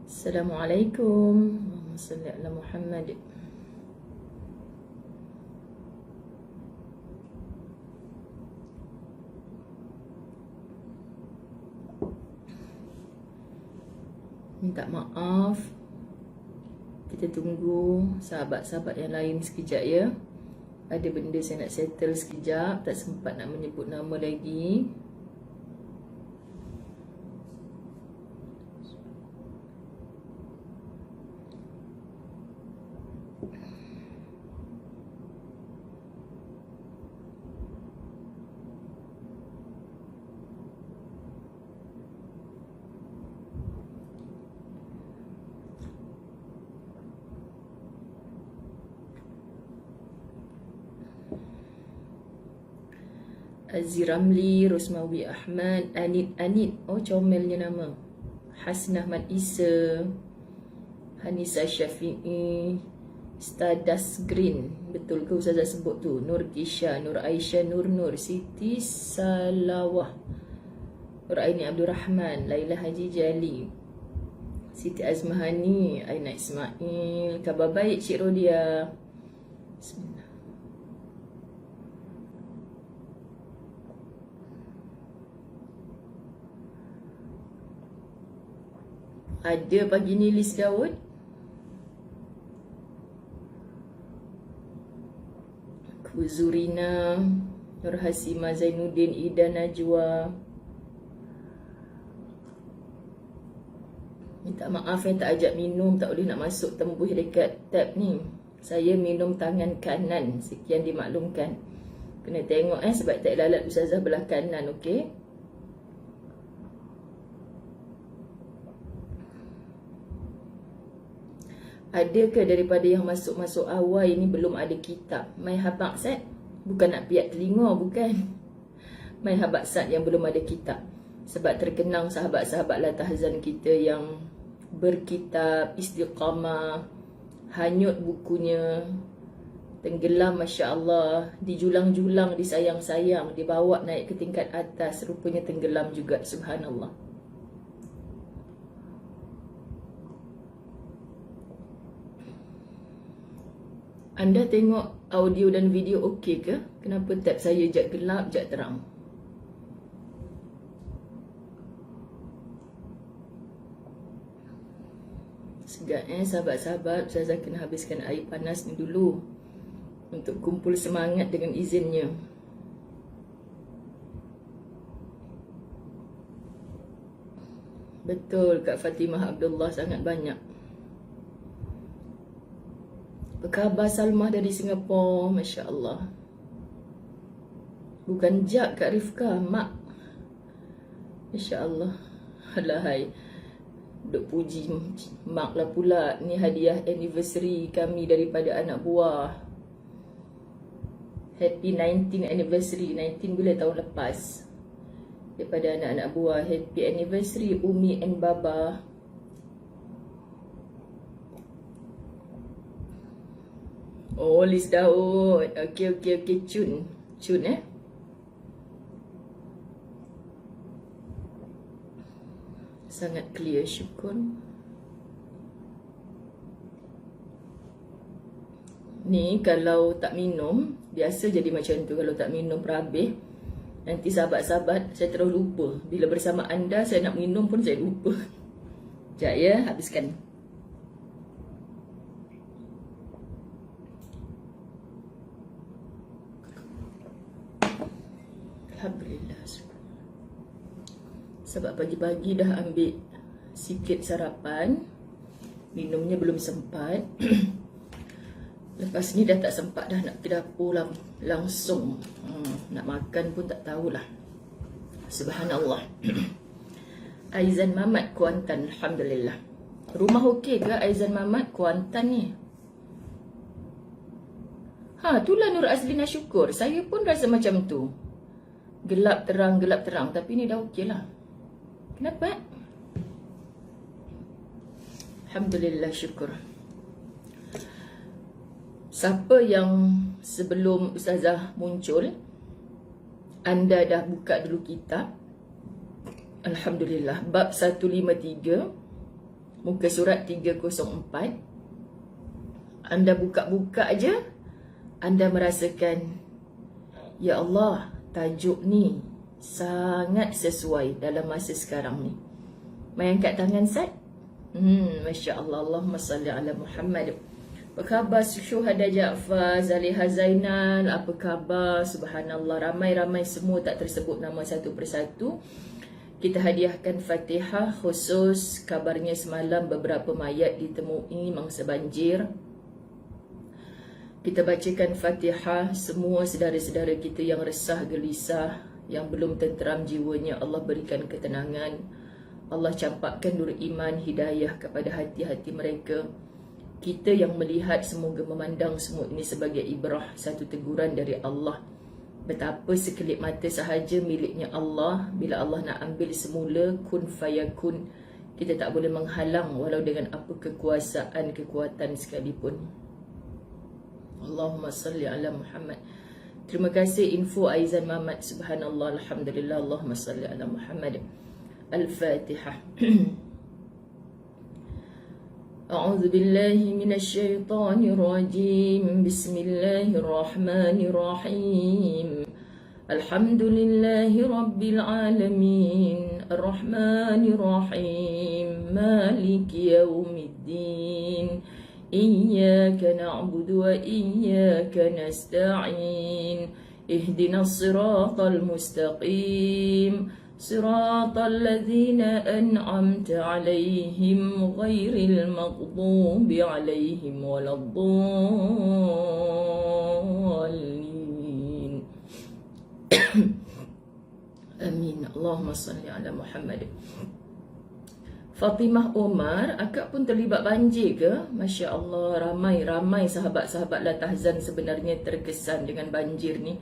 Assalamualaikum. Allahumma salli ala Muhammad. Minta maaf. Kita tunggu sahabat-sahabat yang lain sekejap ya. Ada benda saya nak settle sekejap, tak sempat nak menyebut nama lagi. Aziramli, Rosmawi Ahmad, Anit, oh comelnya nama. Hasnah Ahmad Isa, Hanisa Syafi'i, Stardust Green, betul ke Ustazah sebut tu? Nur Gisha, Nur Aisyah, Nur, Siti Salawah, Nur Aini Abdul Rahman, Laila Haji Jali, Siti Azmahani, Aina Ismail. Khabar baik Cik Rodia. Bismillah. Ada pagi ni Lis Daud. Kuzurina, Nur Hasima Zainuddin, Ida Najwa. Minta maaf yang tak ajak minum, tak boleh nak masuk tembus dekat tab ni. Saya minum tangan kanan, sekian dimaklumkan. Kena tengok sebab tak lalat Ustazah belah kanan, okey? Ada ke daripada yang masuk-masuk awal ini belum ada kitab? Mai habak sat? Bukan nak piat telinga, bukan. Mai habak sat yang belum ada kitab. Sebab terkenang sahabat-sahabat latahzan kita yang berkitab, istiqamah, hanyut bukunya, tenggelam Masya Allah, dijulang-julang, disayang-sayang, dibawa naik ke tingkat atas, rupanya tenggelam juga, subhanallah. Anda tengok audio dan video okey ke? Kenapa tab saya jap gelap, jap terang? Segat sahabat-sahabat, Ustazah kena habiskan air panas ni dulu untuk kumpul semangat dengan izinnya. Betul, Kak Fatimah Abdullah sangat banyak. Apa khabar Salmah dari Singapura? Masya Allah. Bukan Jak Kak Rifka, Mak. Masya Allah. Alahai, duk puji Mak lah pula. Ni hadiah anniversary kami daripada anak buah. Happy 19th anniversary. 19 bulan tahun lepas. Daripada anak-anak buah. Happy anniversary Umi and Baba. Oh, Lis Daud. Okey. Cun. Sangat clear, syukur. Ni kalau tak minum, biasa jadi macam tu. Kalau tak minum perhabis, nanti sahabat-sahabat saya terus lupa. Bila bersama anda, saya nak minum pun saya lupa. Sekejap ya, habiskan. Alhamdulillah. Sebab pagi-pagi dah ambil sikit sarapan, minumnya belum sempat. Lepas ni dah tak sempat dah nak ke dapur langsung. Nak makan pun tak tahulah. Subhanallah. Aizan Mamat Kuantan, Alhamdulillah. Rumah okey ke Aizan Mamat Kuantan ni? Itulah Nur Azlina Syukur. Saya pun rasa macam tu. Gelap terang. Tapi ni dah okey lah. Kenapa? Alhamdulillah, syukur. Siapa yang sebelum Ustazah muncul, anda dah buka dulu kitab, Alhamdulillah. Bab 153, muka surat 304. Anda buka-buka aja, anda merasakan, ya Allah, tajuk ni sangat sesuai dalam masa sekarang ni. Mai angkat tangan, Ustaz. Masya Allah. Allahumma salli ala Muhammad. Apa khabar Syuhada Jaafar, Zaliha Zainal? Apa khabar? Subhanallah, ramai-ramai semua tak tersebut nama satu persatu. Kita hadiahkan Fatihah khusus. Kabarnya semalam beberapa mayat ditemui mangsa banjir. Kita bacakan Fatihah, semua saudara-saudara kita yang resah, gelisah, yang belum tenteram jiwanya, Allah berikan ketenangan. Allah campakkan nur iman, hidayah kepada hati-hati mereka. Kita yang melihat semoga memandang semua ini sebagai ibrah, satu teguran dari Allah. Betapa sekelip mata sahaja miliknya Allah. Bila Allah nak ambil semula, kun fayakun, kita tak boleh menghalang walau dengan apa kekuasaan, kekuatan sekalipun. Allahumma salli ala Muhammad. Terima kasih info Aizan Mamat. Subhanallah, alhamdulillah. Allahumma salli ala Muhammad. Al-Fatihah. A'udzu billahi minasy syaithanir rajim. Bismillahir rahmanir rahim. Alhamdulillahi rabbil alamin. Ar-Rahmanir Rahim. Maliki yaumiddin. إياك نعبد وإياك نستعين اهدنا الصراط المستقيم صراط الذين أنعمت عليهم غير المغضوب عليهم ولا الضالين آمين اللهم صل على محمد. Fatimah Omar, akak pun terlibat banjir ke? Masya Allah, ramai sahabat-sahabat La Tahzan sebenarnya terkesan dengan banjir ni.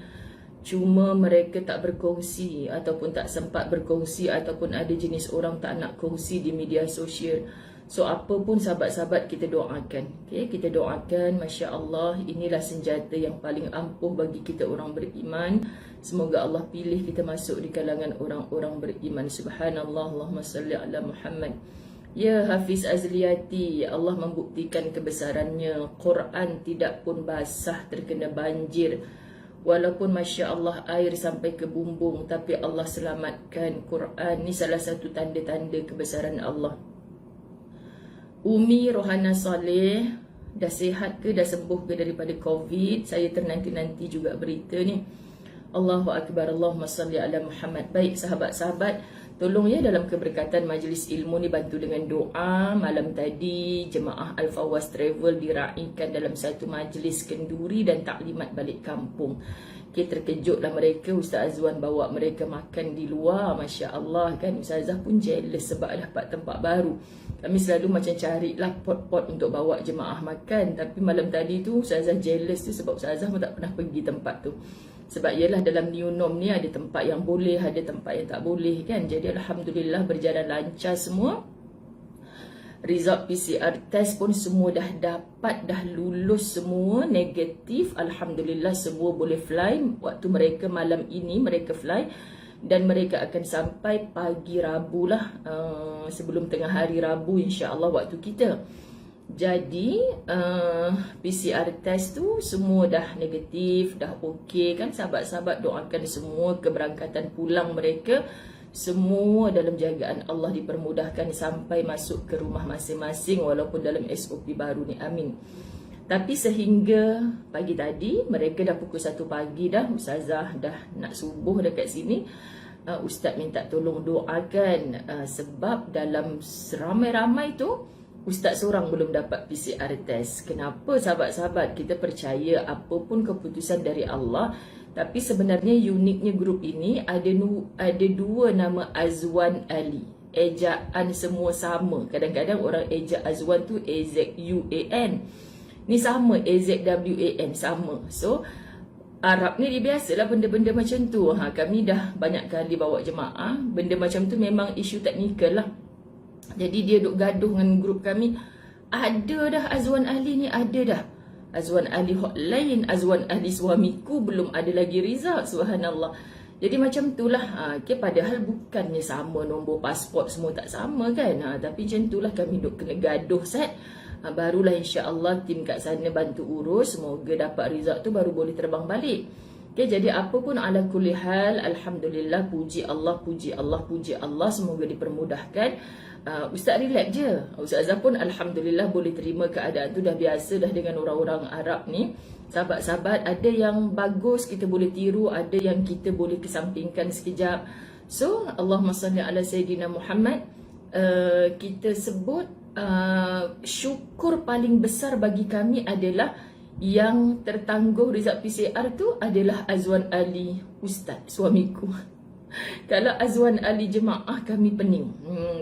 Cuma mereka tak berkongsi ataupun tak sempat berkongsi, ataupun ada jenis orang tak nak kongsi di media sosial. So apa pun sahabat-sahabat kita doakan. Okay? Kita doakan, Masya Allah, inilah senjata yang paling ampuh bagi kita orang beriman. Semoga Allah pilih kita masuk di kalangan orang-orang beriman. Subhanallah, Allahumma salli ala Muhammad. Ya Hafiz Azliyati, ya Allah membuktikan kebesarannya. Quran tidak pun basah terkena banjir. Walaupun Masya Allah air sampai ke bumbung, tapi Allah selamatkan. Quran ni salah satu tanda-tanda kebesaran Allah. Umi Rohana Saleh, dah sihat ke, dah sembuh ke daripada COVID? Saya ternanti-nanti juga berita ni. Allahu Akbar, Allahumma salli ala Muhammad. Baik sahabat-sahabat, tolong ya dalam keberkatan majlis ilmu ni bantu dengan doa. Malam tadi jemaah Al-Fawaz Travel diraikan dalam satu majlis kenduri dan taklimat balik kampung. Kita terkejutlah mereka, Ustaz Azwan bawa mereka makan di luar. Masya Allah kan, Ustazah pun jealous sebab dapat tempat baru. Kami selalu macam carilah pot-pot untuk bawa jemaah makan. Tapi malam tadi tu Ustazah jealous tu sebab Ustazah pun tak pernah pergi tempat tu. Sebab ialah dalam new norm ni ada tempat yang boleh, ada tempat yang tak boleh kan. Jadi Alhamdulillah berjalan lancar semua. Result PCR test pun semua dah dapat, dah lulus semua, negatif. Alhamdulillah semua boleh fly. Waktu mereka malam ini mereka fly. Dan mereka akan sampai pagi Rabu lah, sebelum tengah hari Rabu insya-Allah waktu kita. Jadi PCR test tu semua dah negatif, dah okey kan. Sahabat-sahabat doakan semua keberangkatan pulang mereka semua dalam jagaan Allah, dipermudahkan sampai masuk ke rumah masing-masing walaupun dalam SOP baru ni. Amin. Tapi sehingga pagi tadi, mereka dah pukul 1 pagi dah, Ustazah dah nak subuh dekat sini. Ustaz minta tolong doakan sebab dalam ramai-ramai tu Ustaz seorang belum dapat PCR test. Kenapa sahabat-sahabat? Kita percaya apapun keputusan dari Allah. Tapi sebenarnya uniknya grup ini ada dua nama Azwan Ali. Ejaan semua sama. Kadang-kadang orang ejak Azwan tu AZUAN. Ni sama, AZWAN sama. So Arab ni dia biasalah benda-benda macam tu. Kami dah banyak kali bawa jemaah. Benda macam tu memang isu teknikal lah. Jadi dia duk gaduh dengan grup kami. Ada dah Azwan Ali ni, ada dah. Azwan Ali hotline, Azwan Ali suamiku belum ada lagi result. Subhanallah. Jadi macam itulah. Okay, padahal bukannya sama, nombor pasport semua tak sama kan. Tapi macam itulah kami duk kena gaduh set. Barulah insya-Allah tim kat sana bantu urus. Semoga dapat result tu baru boleh terbang balik. Okay, jadi apa pun ala kulli hal, alhamdulillah, puji Allah, puji Allah, puji Allah, semoga dipermudahkan. Ustaz relax je. Ustazah pun alhamdulillah boleh terima keadaan tu, dah biasa dah dengan orang-orang Arab ni. Sahabat-sahabat, ada yang bagus kita boleh tiru, ada yang kita boleh kesampingkan sekejap. So, Allahumma salli ala Sayyidina Muhammad. Kita sebut syukur paling besar bagi kami adalah yang tertangguh result PCR tu adalah Azwan Ali Ustaz, suamiku. Kalau Azwan Ali jemaah kami pening,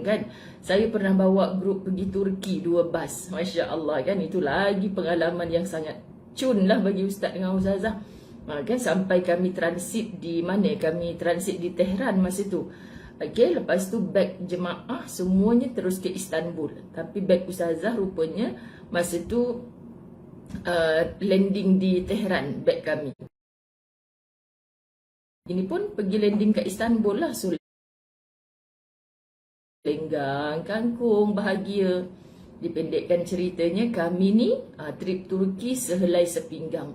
kan. Saya pernah bawa grup pergi Turki 2 bas. Masya Allah kan, itu lagi pengalaman yang sangat cun lah bagi Ustaz dengan Ustazah. Kan sampai kami transit di mana? Kami transit di Tehran masa tu. Okay, lepas tu beg jemaah semuanya terus ke Istanbul. Tapi beg Ustazah rupanya masa tu landing di Tehran, beg kami. Ini pun pergi landing ke Istanbul lah. So, lenggang, kangkung, bahagia. Dipendekkan ceritanya, kami ni trip Turki sehelai sepinggang.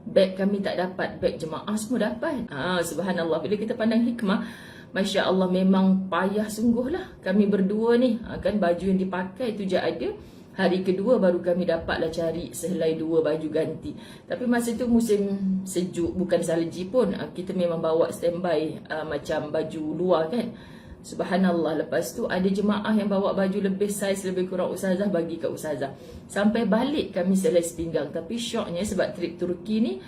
Beg kami tak dapat, beg jemaah semua dapat. Subhanallah, bila kita pandang hikmah, Masya Allah memang payah sungguh lah. Kami berdua ni, kan baju yang dipakai tu je ada. Hari kedua baru kami dapatlah cari sehelai 2 baju ganti. Tapi masa tu musim sejuk, bukan salji pun. Kita memang bawa standby macam baju luar kan. Subhanallah, lepas tu ada jemaah yang bawa baju lebih saiz lebih kurang Ustazah, bagi kat Ustazah. Sampai balik kami selai sepinggang. Tapi syoknya sebab trip Turki ni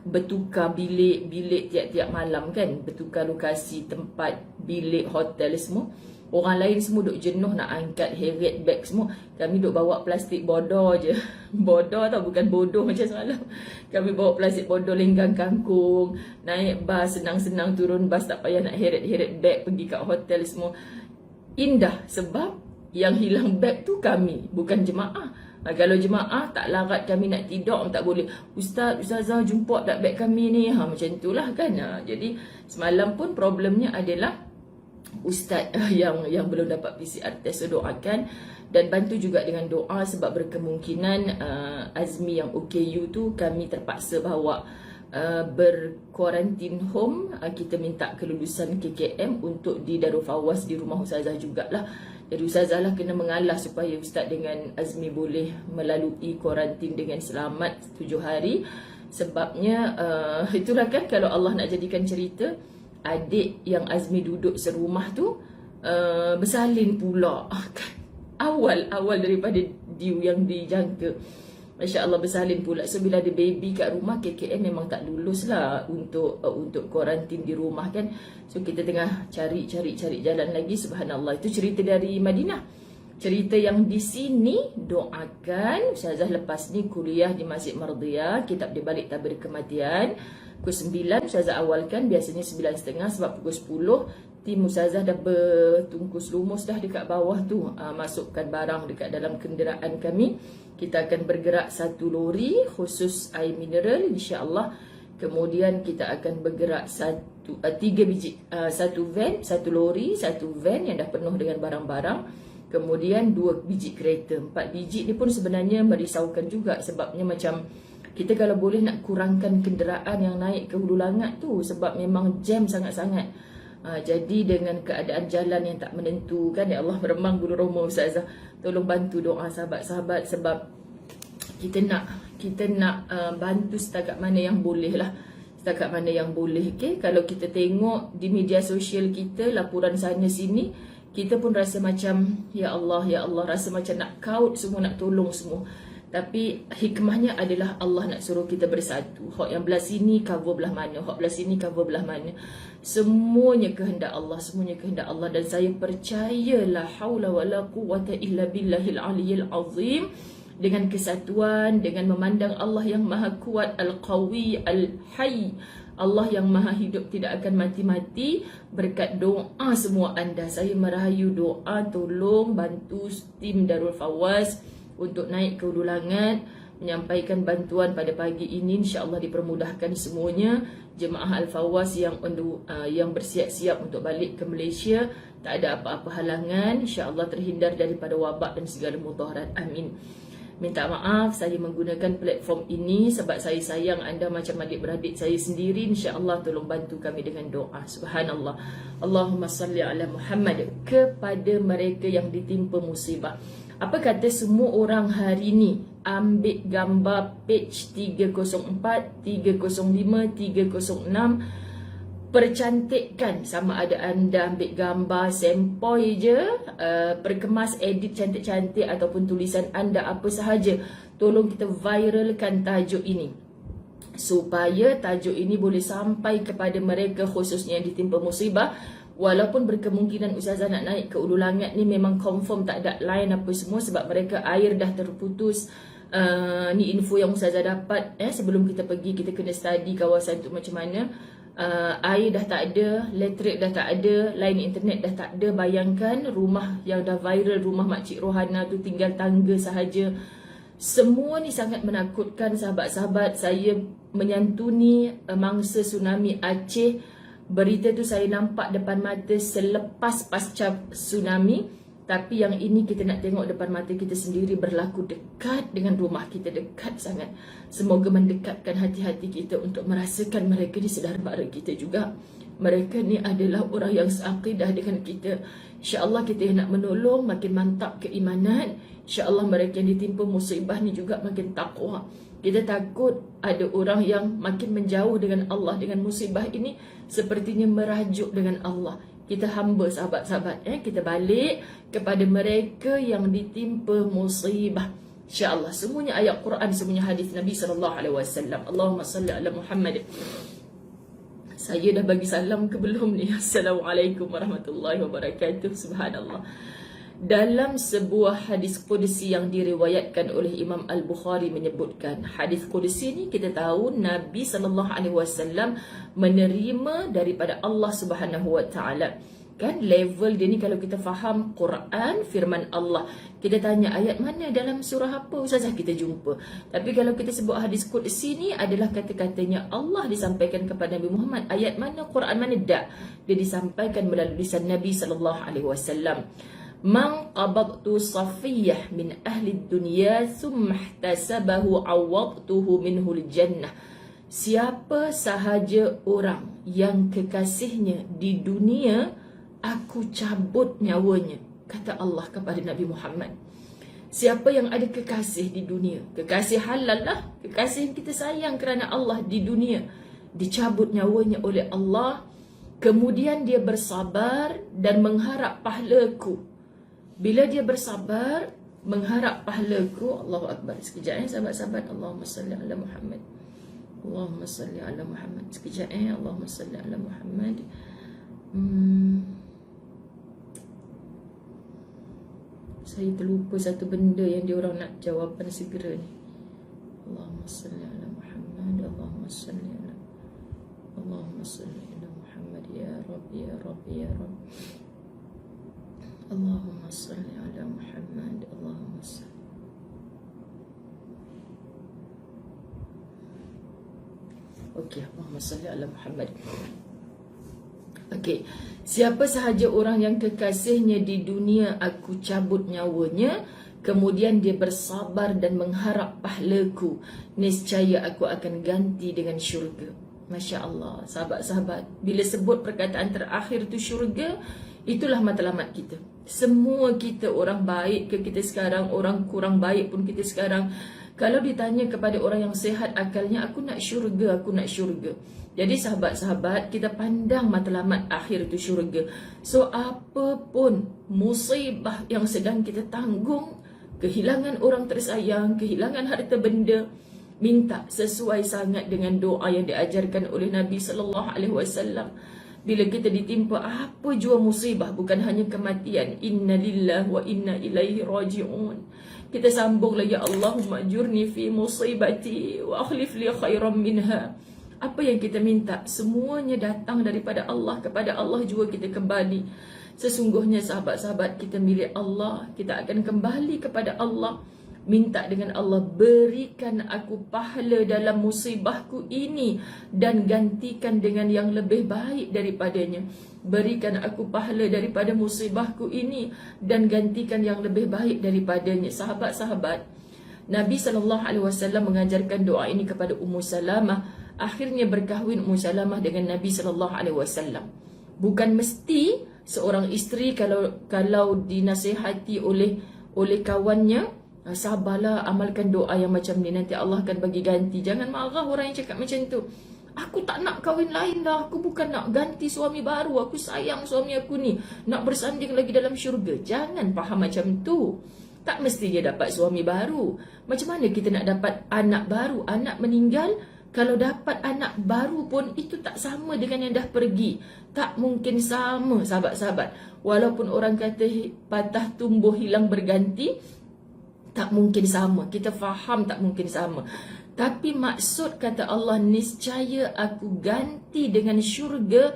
bertukar bilik tiap-tiap malam kan. Bertukar lokasi, tempat, bilik, hotel semua. Orang lain semua duk jenuh nak angkat heret bag semua. Kami duk bawa plastik bodoh je. Bodoh tau, bukan bodoh macam semalam. Kami bawa plastik bodoh, lenggang kangkung. Naik bas, senang-senang turun bas, tak payah nak heret-heret bag pergi kat hotel semua. Indah sebab yang hilang bag tu kami, bukan jemaah. Kalau jemaah tak larat kami nak tidur, tak boleh. Ustaz, Ustazah jumpa tak bag kami ni? Macam itulah kan. Jadi semalam pun problemnya adalah Ustaz yang belum dapat PCR test. So doakan dan bantu juga dengan doa sebab berkemungkinan Azmi yang OKU tu kami terpaksa bawa berkuarantin home. Kita minta kelulusan KKM untuk di Darul Fawaz di rumah Ustazah jugalah. Jadi Ustazah lah kena mengalah supaya Ustaz dengan Azmi boleh melalui kuarantin dengan selamat 7 hari. Sebabnya itulah kan, kalau Allah nak jadikan cerita, adik yang Azmi duduk serumah tu bersalin pula. Awal daripada due yang dijangka. Masya Allah, bersalin pula. So bila ada baby kat rumah, KKM memang tak lulus lah untuk kuarantin di rumah kan. So kita tengah cari jalan lagi. Subhanallah, itu cerita dari Madinah. Cerita yang di sini, doakan Ustazah lepas ni kuliah di Masjid Mardiyah, kitab dia balik tabir kematian. Pukul 9 Ustazah awalkan, biasanya 9.30 sebab pukul 10 tim Ustazah dah bertungkus lumus dah dekat bawah tu. Masukkan barang dekat dalam kenderaan kami. Kita akan bergerak 1 lori khusus air mineral insya-Allah. Kemudian kita akan bergerak 3 biji, 1 van, 1 lori, 1 van yang dah penuh dengan barang-barang. Kemudian 2 biji kereta. 4 biji ni pun sebenarnya merisaukan juga, sebabnya macam kita kalau boleh nak kurangkan kenderaan yang naik ke Hulu Langat tu, sebab memang jam sangat-sangat. Jadi dengan keadaan jalan yang tak menentu kan, ya Allah, meremang bulu roma Ustazah. Tolong bantu doa sahabat-sahabat sebab kita nak bantu setakat mana yang boleh lah. Setakat mana yang boleh. Okay? Kalau kita tengok di media sosial kita, laporan sana sini, kita pun rasa macam ya Allah, rasa macam nak kaut semua, nak tolong semua. Tapi hikmahnya adalah Allah nak suruh kita bersatu. Hak yang belah sini cover belah mana, hak belah sini cover belah mana. Semuanya kehendak Allah, semuanya kehendak Allah. Dan saya percaya la haula wala quwwata illa billahil aliyyil azim. Dengan kesatuan, dengan memandang Allah yang maha kuat, Al-Qawi, Al-Hayy, Allah yang maha hidup tidak akan mati-mati. Berkat doa semua anda, saya merayu doa, tolong bantu tim Darul Fawaz untuk naik ke Hulu Langat. menyampaikan bantuan pada pagi ini. InsyaAllah dipermudahkan semuanya. Jemaah Al-Fawaz yang bersiap-siap untuk balik ke Malaysia, tak ada apa-apa halangan, InsyaAllah terhindar daripada wabak dan segala mudarat. Amin. Minta maaf saya menggunakan platform ini sebab saya sayang anda macam adik-beradik saya sendiri. InsyaAllah tolong bantu kami dengan doa. Subhanallah. Allahumma salli ala Muhammad. Kepada mereka yang ditimpa musibah, apa kata semua orang hari ni ambil gambar page 304, 305, 306, percantikkan, sama ada anda ambil gambar sempoi je, perkemas, edit cantik-cantik ataupun tulisan anda apa sahaja. Tolong kita viralkan tajuk ini supaya tajuk ini boleh sampai kepada mereka khususnya yang ditimpa musibah. Walaupun berkemungkinan Ustazah nak naik ke Ulu Langat ni memang confirm tak ada line apa semua sebab mereka air dah terputus. Ni info yang Ustazah dapat sebelum kita pergi, kita kena study kawasan tu macam mana. Air dah tak ada, elektrik dah tak ada, line internet dah tak ada. Bayangkan rumah yang dah viral, rumah Makcik Rohana tu tinggal tangga sahaja. Semua ni sangat menakutkan sahabat-sahabat. Saya menyantuni mangsa tsunami Aceh. Berita tu saya nampak depan mata selepas pasca tsunami. Tapi yang ini kita nak tengok depan mata kita sendiri, berlaku dekat dengan rumah kita, dekat sangat. Semoga mendekatkan hati-hati kita untuk merasakan mereka ni saudara mara kita juga. Mereka ni adalah orang yang seaqidah dengan kita. InsyaAllah kita yang nak menolong makin mantap keimanan. InsyaAllah mereka yang ditimpa musibah ni juga makin taqwa. Kita takut ada orang yang makin menjauh dengan Allah dengan musibah ini, sepertinya merajuk dengan Allah. Kita hamba sahabat-sahabat, kita balik kepada mereka yang ditimpa musibah. InsyaAllah semuanya ayat Quran, semuanya hadis Nabi SAW. Allahumma salli ala Muhammad. Saya dah bagi salam ke belum ni? Assalamualaikum warahmatullahi wabarakatuh. Subhanallah. Dalam sebuah hadis qudsi yang diriwayatkan oleh Imam Al-Bukhari menyebutkan, hadis qudsi ni kita tahu Nabi SAW menerima daripada Allah Subhanahu Wa Taala. Kan level dia ni kalau kita faham Quran, firman Allah, kita tanya ayat mana dalam surah apa Ustazah kita jumpa. Tapi kalau kita sebut hadis qudsi ni adalah kata-katanya Allah disampaikan kepada Nabi Muhammad. Ayat mana, Quran mana, dak. Dia disampaikan melalui lisan Nabi SAW. Man qabadtu safiyah min ahli dunya thumma ihtasabahu awwadtuhu minhul jannah. Siapa sahaja orang yang kekasihnya di dunia, aku cabut nyawanya, kata Allah kepada Nabi Muhammad. Siapa yang ada kekasih di dunia, kekasih halal lah, kekasih yang kita sayang kerana Allah di dunia, dicabut nyawanya oleh Allah. Kemudian dia bersabar dan mengharap pahlaku. Bila dia bersabar, mengharap pahlaku, Allahu Akbar. Sekejap sahabat-sahabat. Allahumma salli ala Muhammad. Allahumma salli ala Muhammad. Sekejap Allahumma salli ala Muhammad. Saya terlupa satu benda yang diorang nak jawapan segera ni. Allahumma salli ala Muhammad. Allahumma salli ala Muhammad. Ya Rabbi, ya Rabbi, ya Rabbi. Allahumma salli ala Muhammad. Allahumma salli. Okey, Allahumma salli ala Muhammad. Okey, siapa sahaja orang yang kekasihnya di dunia aku cabut nyawanya, kemudian dia bersabar dan mengharap pahlaku, niscaya aku akan ganti dengan syurga. Masya Allah, sahabat-sahabat, bila sebut perkataan terakhir tu syurga, itulah matlamat kita. Semua kita, orang baik ke kita sekarang, orang kurang baik pun kita sekarang, kalau ditanya kepada orang yang sehat akalnya, aku nak syurga, aku nak syurga. Jadi sahabat-sahabat, kita pandang matlamat akhir itu syurga. So apapun musibah yang sedang kita tanggung, kehilangan orang tersayang, kehilangan harta benda, minta sesuai sangat dengan doa yang diajarkan oleh Nabi SAW. Bila kita ditimpa apa jua musibah, bukan hanya kematian, inna lillahi wa inna ilaihi raji'un, kita sambung lagi, Allahumma ajurni fi musibati wa akhlif li khairan minha. Apa yang kita minta, semuanya datang daripada Allah. Kepada Allah juga kita kembali. Sesungguhnya sahabat-sahabat, kita milik Allah, kita akan kembali kepada Allah. Minta dengan Allah, berikan aku pahala dalam musibahku ini dan gantikan dengan yang lebih baik daripadanya. Berikan aku pahala daripada musibahku ini dan gantikan yang lebih baik daripadanya. Sahabat-sahabat, Nabi SAW mengajarkan doa ini kepada Ummu Salamah. Akhirnya berkahwin Ummu Salamah dengan Nabi SAW. Bukan mesti seorang isteri kalau dinasihati oleh kawannya, sabarlah, amalkan doa yang macam ni, nanti Allah akan bagi ganti. Jangan marah orang yang cakap macam tu. Aku tak nak kahwin lain dah, aku bukan nak ganti suami baru, aku sayang suami aku ni, nak bersanding lagi dalam syurga. Jangan faham macam tu. Tak mesti dia dapat suami baru. Macam mana kita nak dapat anak baru? Anak meninggal, kalau dapat anak baru pun itu tak sama dengan yang dah pergi. Tak mungkin sama, sahabat-sahabat. Walaupun orang kata patah tumbuh hilang berganti, tak mungkin sama. Kita faham tak mungkin sama. Tapi maksud kata Allah, niscaya aku ganti dengan syurga.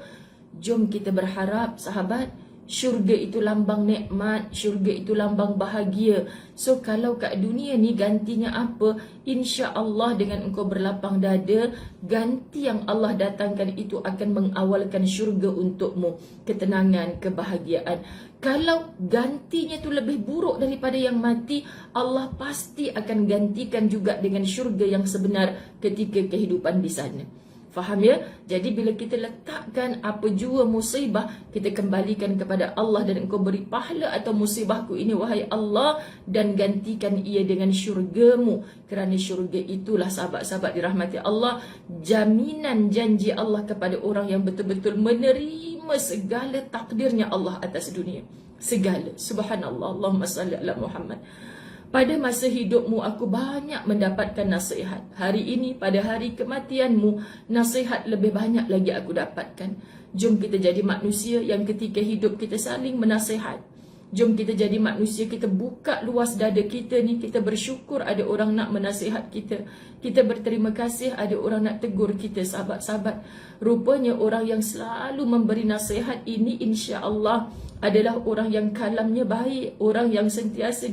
Jom kita berharap, sahabat, syurga itu lambang nikmat, syurga itu lambang bahagia. So kalau kat dunia ni gantinya apa? Insya-Allah dengan engkau berlapang dada, ganti yang Allah datangkan itu akan mengawalkan syurga untukmu, ketenangan, kebahagiaan. Kalau gantinya tu lebih buruk daripada yang mati, Allah pasti akan gantikan juga dengan syurga yang sebenar ketika kehidupan di sana. Faham ya? Jadi bila kita letakkan apa jua musibah, kita kembalikan kepada Allah, dan engkau beri pahala atau musibahku ini wahai Allah, dan gantikan ia dengan syurgamu. Kerana syurga itulah, sahabat-sahabat dirahmati Allah, jaminan janji Allah kepada orang yang betul-betul menerima segala takdirnya Allah atas dunia. Segala. Subhanallah. Allahumma salli ala Muhammad. Pada masa hidupmu aku banyak mendapatkan nasihat. Hari ini pada hari kematianmu, nasihat lebih banyak lagi aku dapatkan. Jom kita jadi manusia yang ketika hidup kita saling menasihat. Jom kita jadi manusia, kita buka luas dada kita ni, kita bersyukur ada orang nak menasihat kita. Kita berterima kasih ada orang nak tegur kita, sahabat-sahabat. Rupanya orang yang selalu memberi nasihat ini insya-Allah adalah orang yang kalamnya baik, orang yang sentiasa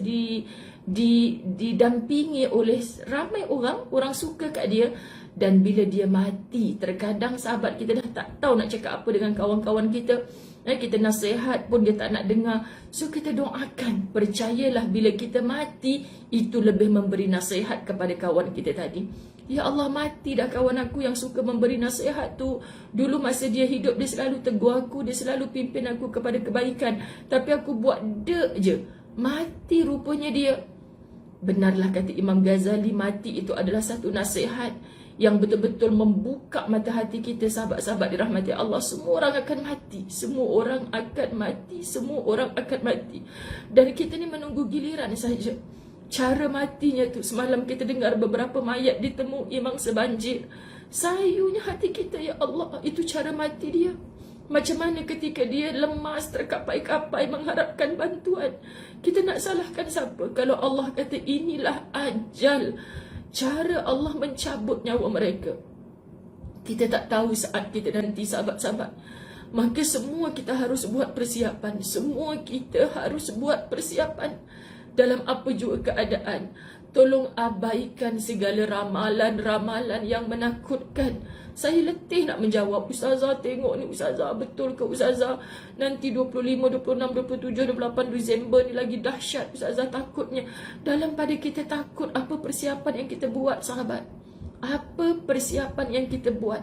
didampingi oleh ramai orang suka kat dia. Dan bila dia mati, terkadang sahabat kita dah tak tahu nak cakap apa dengan kawan-kawan kita. Kita nasihat pun dia tak nak dengar. So kita doakan, percayalah bila kita mati, itu lebih memberi nasihat kepada kawan kita tadi. Ya Allah, mati dah kawan aku yang suka memberi nasihat tu. Dulu masa dia hidup, dia selalu tegur aku, dia selalu pimpin aku kepada kebaikan. Tapi aku buat dek je. Mati rupanya dia. Benarlah kata Imam Ghazali, mati itu adalah satu nasihat yang betul-betul membuka mata hati kita, sahabat-sahabat dirahmati Allah. Semua orang akan mati, semua orang akan mati, semua orang akan mati. Dan kita ni menunggu giliran saja. Cara matinya tu, semalam kita dengar beberapa mayat ditemui mangsa banjir. Sayunya hati kita, ya Allah, itu cara mati dia. Macam mana ketika dia lemas, terkapai-kapai mengharapkan bantuan. Kita nak salahkan siapa? Kalau Allah kata inilah ajal, cara Allah mencabut nyawa mereka, kita tak tahu saat kita nanti, sahabat-sahabat. Maka semua kita harus buat persiapan. Semua kita harus buat persiapan dalam apa jua keadaan. Tolong abaikan segala ramalan-ramalan yang menakutkan. Saya letih nak menjawab. Ustazah, tengok ni Ustazah, betul ke Ustazah? Nanti 25, 26, 27, 28 Disember ni lagi dahsyat Ustazah, takutnya. Dalam pada kita takut, apa persiapan yang kita buat, sahabat? Apa persiapan yang kita buat?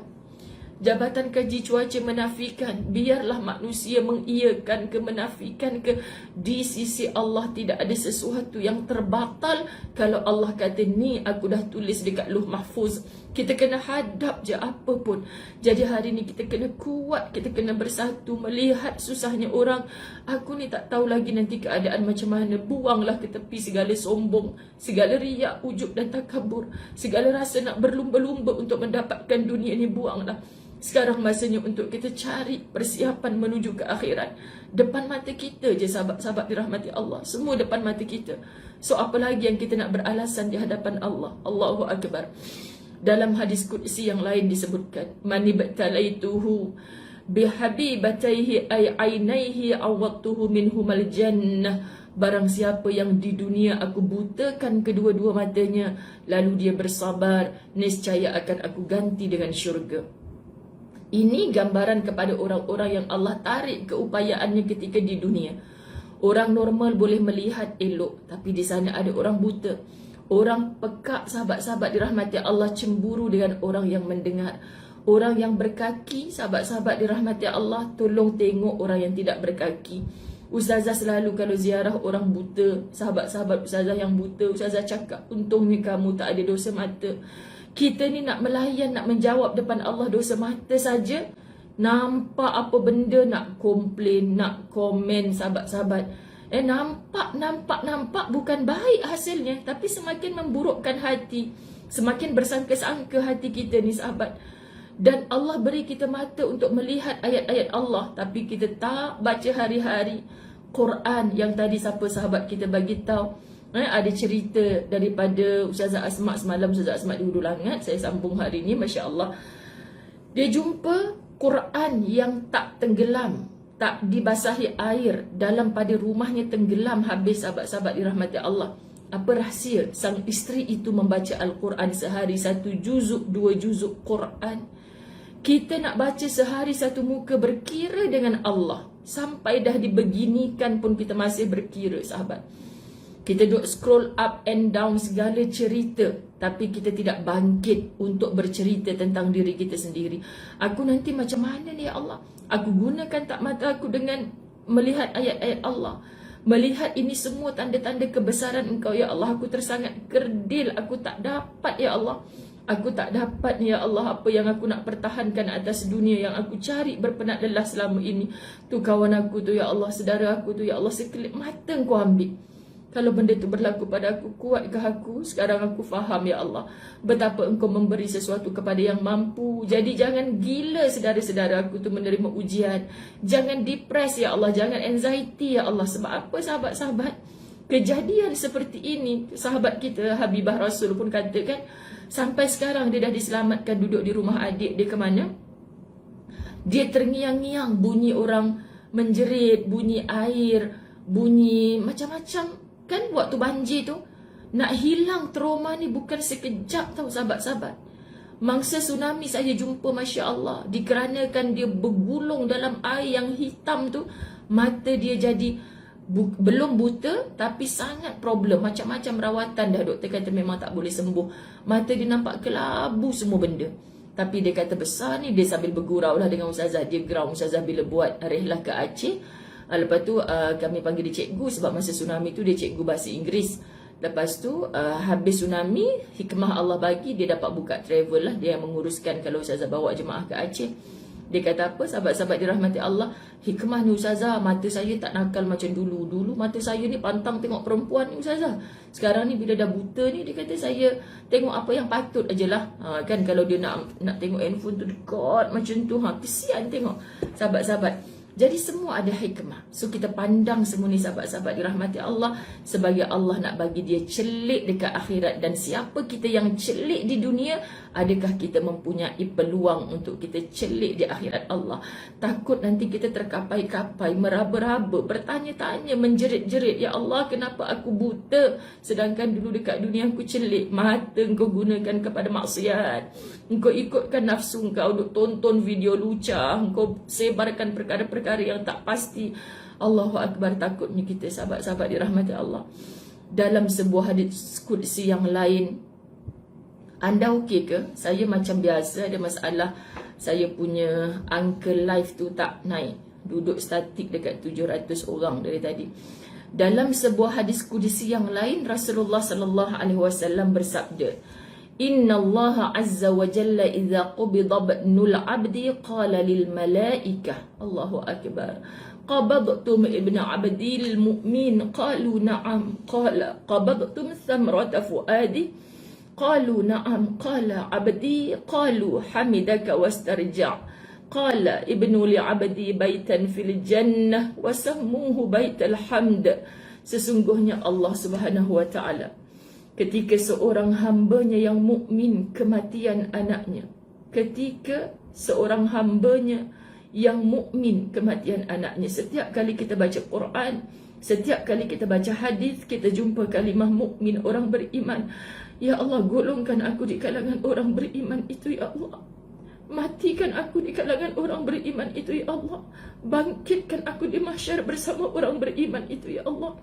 Jabatan Kaji Cuaca menafikan, biarlah manusia mengiyakan ke, menafikan ke, di sisi Allah tidak ada sesuatu yang terbatal. Kalau Allah kata ni aku dah tulis dekat Lauh Mahfuz, kita kena hadap je apa pun. Jadi hari ni kita kena kuat, kita kena bersatu melihat susahnya orang. Aku ni tak tahu lagi nanti keadaan macam mana. Buanglah ke tepi segala sombong, segala riak, ujub dan takabur, segala rasa nak berlumba-lumba untuk mendapatkan dunia ni, buanglah. Sekarang masanya untuk kita cari persiapan menuju ke akhirat. Depan mata kita je, sahabat-sahabat dirahmati Allah. Semua depan mata kita. So apa lagi yang kita nak beralasan di hadapan Allah? Allahu Akbar. Dalam hadis qudsi yang lain disebutkan, mani batalaituhu bihabibataihi ay ainaihi awattuhu minhumal jannah Barang siapa yang di dunia aku butakan kedua-dua matanya, lalu dia bersabar, niscaya akan aku ganti dengan syurga. Ini gambaran kepada orang-orang yang Allah tarik keupayaannya ketika di dunia. Orang normal boleh melihat elok, tapi di sana ada orang buta. Orang pekak, sahabat-sahabat dirahmati Allah, cemburu dengan orang yang mendengar. Orang yang berkaki, sahabat-sahabat dirahmati Allah, tolong tengok orang yang tidak berkaki. Ustazah selalu kalau ziarah orang buta, sahabat-sahabat ustazah yang buta, ustazah cakap, untungnya kamu tak ada dosa mata. Kita ni nak melayan, nak menjawab depan Allah dosa mata saja. Nampak apa benda nak komplain, nak komen, sahabat-sahabat. Nampak bukan baik hasilnya, tapi semakin memburukkan hati, semakin bersangka-sangka hati kita ni, sahabat. Dan Allah beri kita mata untuk melihat ayat-ayat Allah, tapi kita tak baca hari-hari. Quran yang tadi siapa sahabat kita bagi tahu, ada cerita daripada Ustazah Asma semalam. Ustazah Asma di Hulu Langat, saya sambung hari ni, Masya Allah. Dia jumpa Quran yang tak tenggelam, tak dibasahi air, dalam pada rumahnya tenggelam habis, sahabat-sahabat dirahmati Allah. Apa rahsia? Sang isteri itu membaca Al-Quran sehari 1 juzuk, 2 juzuk Quran. Kita nak baca sehari 1 muka, berkira dengan Allah. Sampai dah dibeginikan pun kita masih berkira, sahabat. Kita duduk scroll up and down segala cerita, tapi kita tidak bangkit untuk bercerita tentang diri kita sendiri. Aku nanti macam mana ni ya Allah? Aku gunakan tak mata aku dengan melihat ayat-ayat Allah, melihat ini semua tanda-tanda kebesaran Engkau ya Allah. Aku tersangat kerdil, aku tak dapat ya Allah. Aku tak dapat ya Allah apa yang aku nak pertahankan atas dunia yang aku cari berpenat lelah selama ini. Tu kawan aku tu ya Allah, saudara aku tu ya Allah, sekelip mata Engkau ambil. Kalau benda tu berlaku pada aku, kuatkah aku? Sekarang aku faham ya Allah betapa Engkau memberi sesuatu kepada yang mampu. Jadi jangan gila saudara-saudara aku tu menerima ujian. Jangan depres ya Allah, jangan anxiety ya Allah. Sebab apa sahabat-sahabat? Kejadian seperti ini, sahabat kita Habibah Rasul pun katakan, sampai sekarang dia dah diselamatkan duduk di rumah adik dia ke mana? Dia terngiang-ngiang bunyi orang menjerit, bunyi air, bunyi macam-macam. Kan waktu banjir tu, nak hilang trauma ni bukan sekejap tau sahabat-sahabat. Mangsa tsunami saya jumpa, Masya Allah, dikarenakan dia bergulung dalam air yang hitam tu, mata dia jadi belum buta tapi sangat problem, macam-macam rawatan dah. Doktor kata memang tak boleh sembuh. Mata dia nampak kelabu semua benda. Tapi dia kata besar ni, dia sambil bergurau lah dengan Ustazah. Dia geram Ustazah bila buat rehlah ke Aceh. Lepas tu kami panggil dia cikgu, sebab masa tsunami tu dia cikgu bahasa Inggeris. Lepas tu habis tsunami, hikmah Allah bagi dia dapat buka travel lah. Dia yang menguruskan kalau Ustazah bawa jemaah ke Aceh. Dia kata apa? Sahabat-sahabat dirahmati Allah, hikmah ni Ustazah, mata saya tak nakal macam dulu. Dulu mata saya ni pantang tengok perempuan ni Ustazah. Sekarang ni bila dah buta ni, dia kata saya tengok apa yang patut ajalah. Kan kalau dia nak tengok handphone tu dekat macam tu, kesian tengok. Sahabat-sahabat, jadi semua ada hikmah. So kita pandang semua ni sahabat-sahabat dirahmati Allah, sebagai Allah nak bagi dia celik dekat akhirat. Dan siapa kita yang celik di dunia, adakah kita mempunyai peluang untuk kita celik di akhirat Allah? Takut nanti kita terkapai-kapai, meraba-raba, bertanya-tanya, menjerit-jerit, ya Allah kenapa aku buta, sedangkan dulu dekat dunia aku celik. Mata engkau gunakan kepada maksiat, engkau ikutkan nafsu engkau, duk tonton video lucah, engkau sebarkan perkara-perkara yang tak pasti. Allahu Akbar. Takutnya kita sahabat-sahabat dirahmati Allah. Dalam sebuah hadis qudsi yang lain, anda okey ke? Saya macam biasa ada masalah. Saya punya angka live tu tak naik, duduk statik dekat 700 orang dari tadi. Dalam sebuah hadis qudsi yang lain, Rasulullah sallallahu alaihi wasallam bersabda, Inna Allah azza wa jalla idza qubida ibnul abdi qala lil malaikah, Allahu akbar, qabadtum ibn abdil mu'min, qalu na'am, qala qabadtum thamrata fuadi, qalu na'am, qala abdi, qalu hamidaka wastarja', qala ibnu li abdi baitan fil jannah wa sammuhu baital hamd. Sesungguhnya Allah Subhanahu wa taala, ketika seorang hambanya yang mukmin kematian anaknya, ketika seorang hambanya yang mukmin kematian anaknya, setiap kali kita baca Quran, Setiap kali kita baca hadis, kita jumpa kalimah mukmin, orang beriman. Ya Allah, golongkan aku di kalangan orang beriman itu, ya Allah. Matikan aku di kalangan orang beriman itu, ya Allah. Bangkitkan aku di mahsyar bersama orang beriman itu, ya Allah.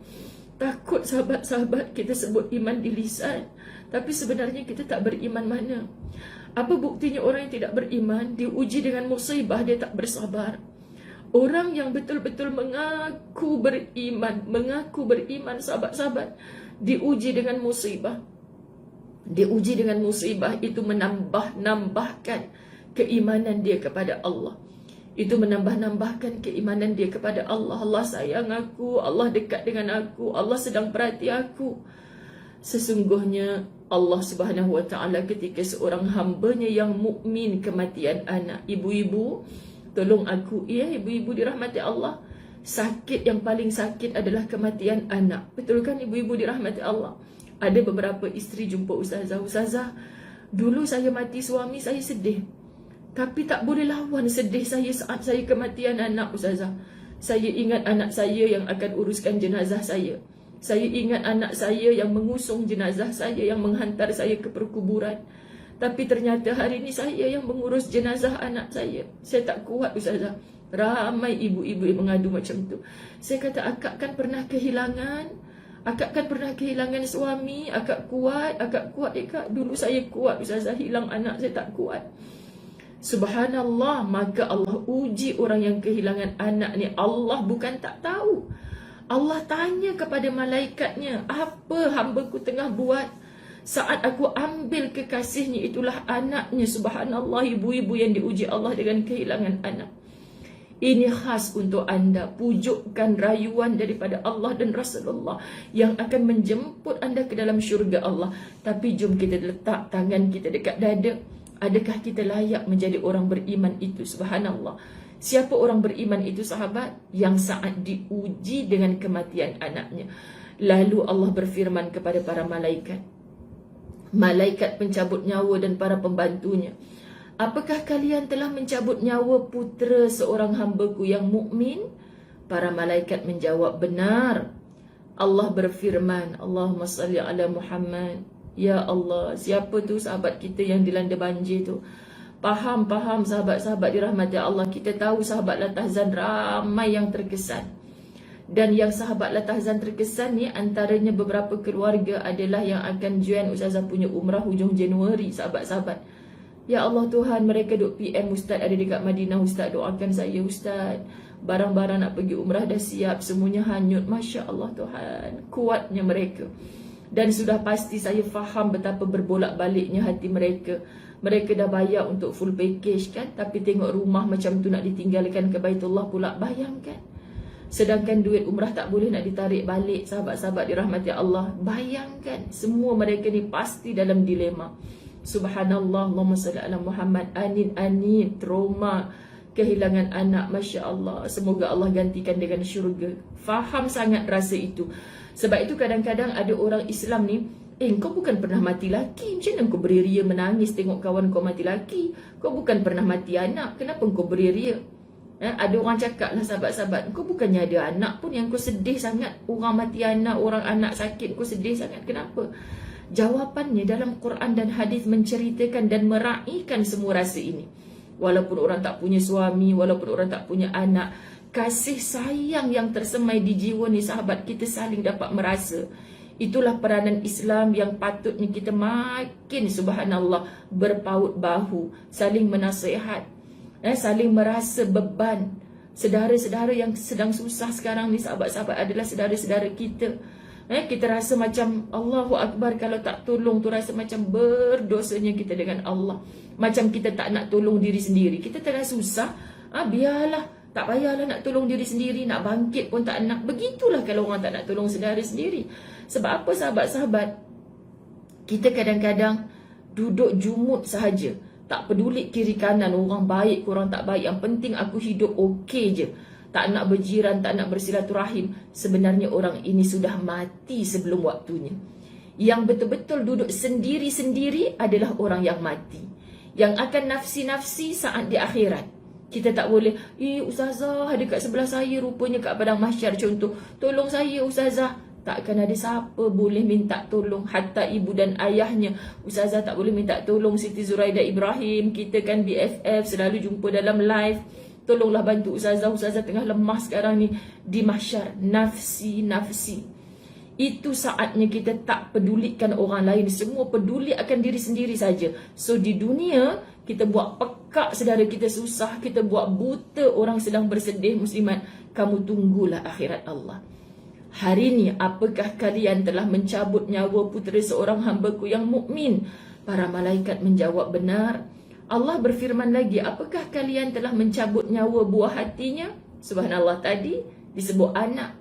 Takut sahabat-sahabat kita sebut iman di lisan, tapi sebenarnya kita tak beriman mana. Apa buktinya orang yang tidak beriman diuji dengan musibah, dia tak bersabar. Orang yang betul-betul mengaku beriman, sahabat-sahabat, diuji dengan musibah. Diuji dengan musibah itu menambahkan keimanan dia kepada Allah. Itu menambahkan keimanan dia kepada Allah. Allah sayang aku, Allah dekat dengan aku, Allah sedang perhati aku. Sesungguhnya Allah Subhanahu wa taala ketika seorang hambanya yang mukmin kematian anak, ibu-ibu tolong aku, ya ibu-ibu dirahmati Allah, sakit yang paling sakit adalah kematian anak. Betul kan ibu-ibu dirahmati Allah? Ada beberapa isteri jumpa ustazah, dulu saya mati suami saya sedih, tapi tak boleh lawan sedih saya saat saya kematian anak ustazah. Saya ingat anak saya yang akan uruskan jenazah saya. Saya ingat anak saya yang mengusung jenazah saya, yang menghantar saya ke perkuburan. Tapi ternyata hari ini saya yang mengurus jenazah anak saya. Saya tak kuat ustazah. Ramai ibu-ibu yang mengadu macam tu. Saya kata, akak kan pernah kehilangan. Akak kan pernah kehilangan suami. Akak kuat kak. Dulu saya kuat ustazah, hilang anak saya tak kuat. Subhanallah, maka Allah uji orang yang kehilangan anak ni. Allah bukan tak tahu. Allah tanya kepada malaikatnya, apa hamba-Ku tengah buat saat aku ambil kekasihnya, itulah anaknya. Subhanallah, ibu-ibu yang diuji Allah dengan kehilangan anak. Ini khas untuk anda, pujukan rayuan daripada Allah dan Rasulullah yang akan menjemput anda ke dalam syurga Allah. Tapi jom kita letak tangan kita dekat dada. Adakah kita layak menjadi orang beriman itu? Subhanallah. Siapa orang beriman itu sahabat? Yang saat diuji dengan kematian anaknya. Lalu Allah berfirman kepada para malaikat, malaikat pencabut nyawa dan para pembantunya, apakah kalian telah mencabut nyawa putera seorang hamba-Ku yang mukmin? Para malaikat menjawab, benar. Allah berfirman, Allahumma salli ala Muhammad. Ya Allah, siapa tu sahabat kita yang dilanda banjir tu? Faham sahabat-sahabat dirahmati Allah. Kita tahu sahabat Latahzan ramai yang terkesan. Dan yang sahabat Latahzan terkesan ni antaranya beberapa keluarga adalah yang akan join ustazah punya umrah hujung Januari, sahabat-sahabat. Ya Allah Tuhan, mereka duk PM Ustaz ada dekat Madinah. Ustaz doakan saya Ustaz. Barang-barang nak pergi umrah dah siap, semuanya hanyut. Masya Allah Tuhan, kuatnya mereka. Dan sudah pasti saya faham betapa berbolak-baliknya hati mereka. Mereka dah bayar untuk full package kan, tapi tengok rumah macam tu nak ditinggalkan ke Baitullah pula, bayangkan. Sedangkan duit umrah tak boleh nak ditarik balik, sahabat-sahabat dirahmati Allah. Bayangkan, semua mereka ni pasti dalam dilema. Subhanallah, Allahumma salli ala Muhammad. Anin, trauma kehilangan anak, Masya Allah. Semoga Allah gantikan dengan syurga. Faham sangat rasa itu. Sebab itu kadang-kadang ada orang Islam ni, kau bukan pernah mati laki, macam mana kau beria menangis tengok kawan kau mati laki? Kau bukan pernah mati anak, kenapa kau beria? Ada orang cakap lah sahabat-sahabat, kau bukannya ada anak pun yang kau sedih sangat. Orang mati anak, orang anak sakit, kau sedih sangat, kenapa? Jawapannya dalam Quran dan hadis menceritakan dan meraihkan semua rasa ini. Walaupun orang tak punya suami, walaupun orang tak punya anak, kasih sayang yang tersemai di jiwa ni sahabat, kita saling dapat merasa. Itulah peranan Islam yang patutnya kita makin subhanallah berpaut bahu, saling menasihat, saling merasa beban. Sedara-sedara yang sedang susah sekarang ni sahabat-sahabat adalah sedara-sedara kita. Kita rasa macam Allahu Akbar, kalau tak tolong tu rasa macam berdosanya kita dengan Allah. Macam kita tak nak tolong diri sendiri. Kita tengah susah, biarlah, tak payahlah nak tolong diri sendiri, nak bangkit pun tak nak. Begitulah kalau orang tak nak tolong saudara sendiri. Sebab apa sahabat-sahabat? Kita kadang-kadang duduk jumut sahaja. Tak peduli kiri kanan, orang baik, orang tak baik. Yang penting aku hidup okey je. Tak nak berjiran, tak nak bersilaturahim. Sebenarnya orang ini sudah mati sebelum waktunya. Yang betul-betul duduk sendiri-sendiri adalah orang yang mati. Yang akan nafsi-nafsi saat di akhirat. Kita tak boleh, ustazah ada kat sebelah saya rupanya kat padang mahsyar contoh. Tolong saya ustazah. Takkan ada siapa boleh minta tolong, hatta ibu dan ayahnya. Ustazah tak boleh minta tolong Siti Zuraida Ibrahim. Kita kan BFF, selalu jumpa dalam live. Tolonglah bantu ustazah. Ustazah tengah lemah sekarang ni di mahsyar. Nafsi. Itu saatnya kita tak pedulikan orang lain. Semua peduli akan diri sendiri saja. So di dunia kita buat pekak saudara kita susah, kita buat buta orang sedang bersedih. Muslimat, kamu tunggulah akhirat Allah. Hari ini apakah kalian telah mencabut nyawa putera seorang hamba-Ku yang mukmin? Para malaikat menjawab benar. Allah berfirman lagi, apakah kalian telah mencabut nyawa buah hatinya? Subhanallah, tadi disebut anak,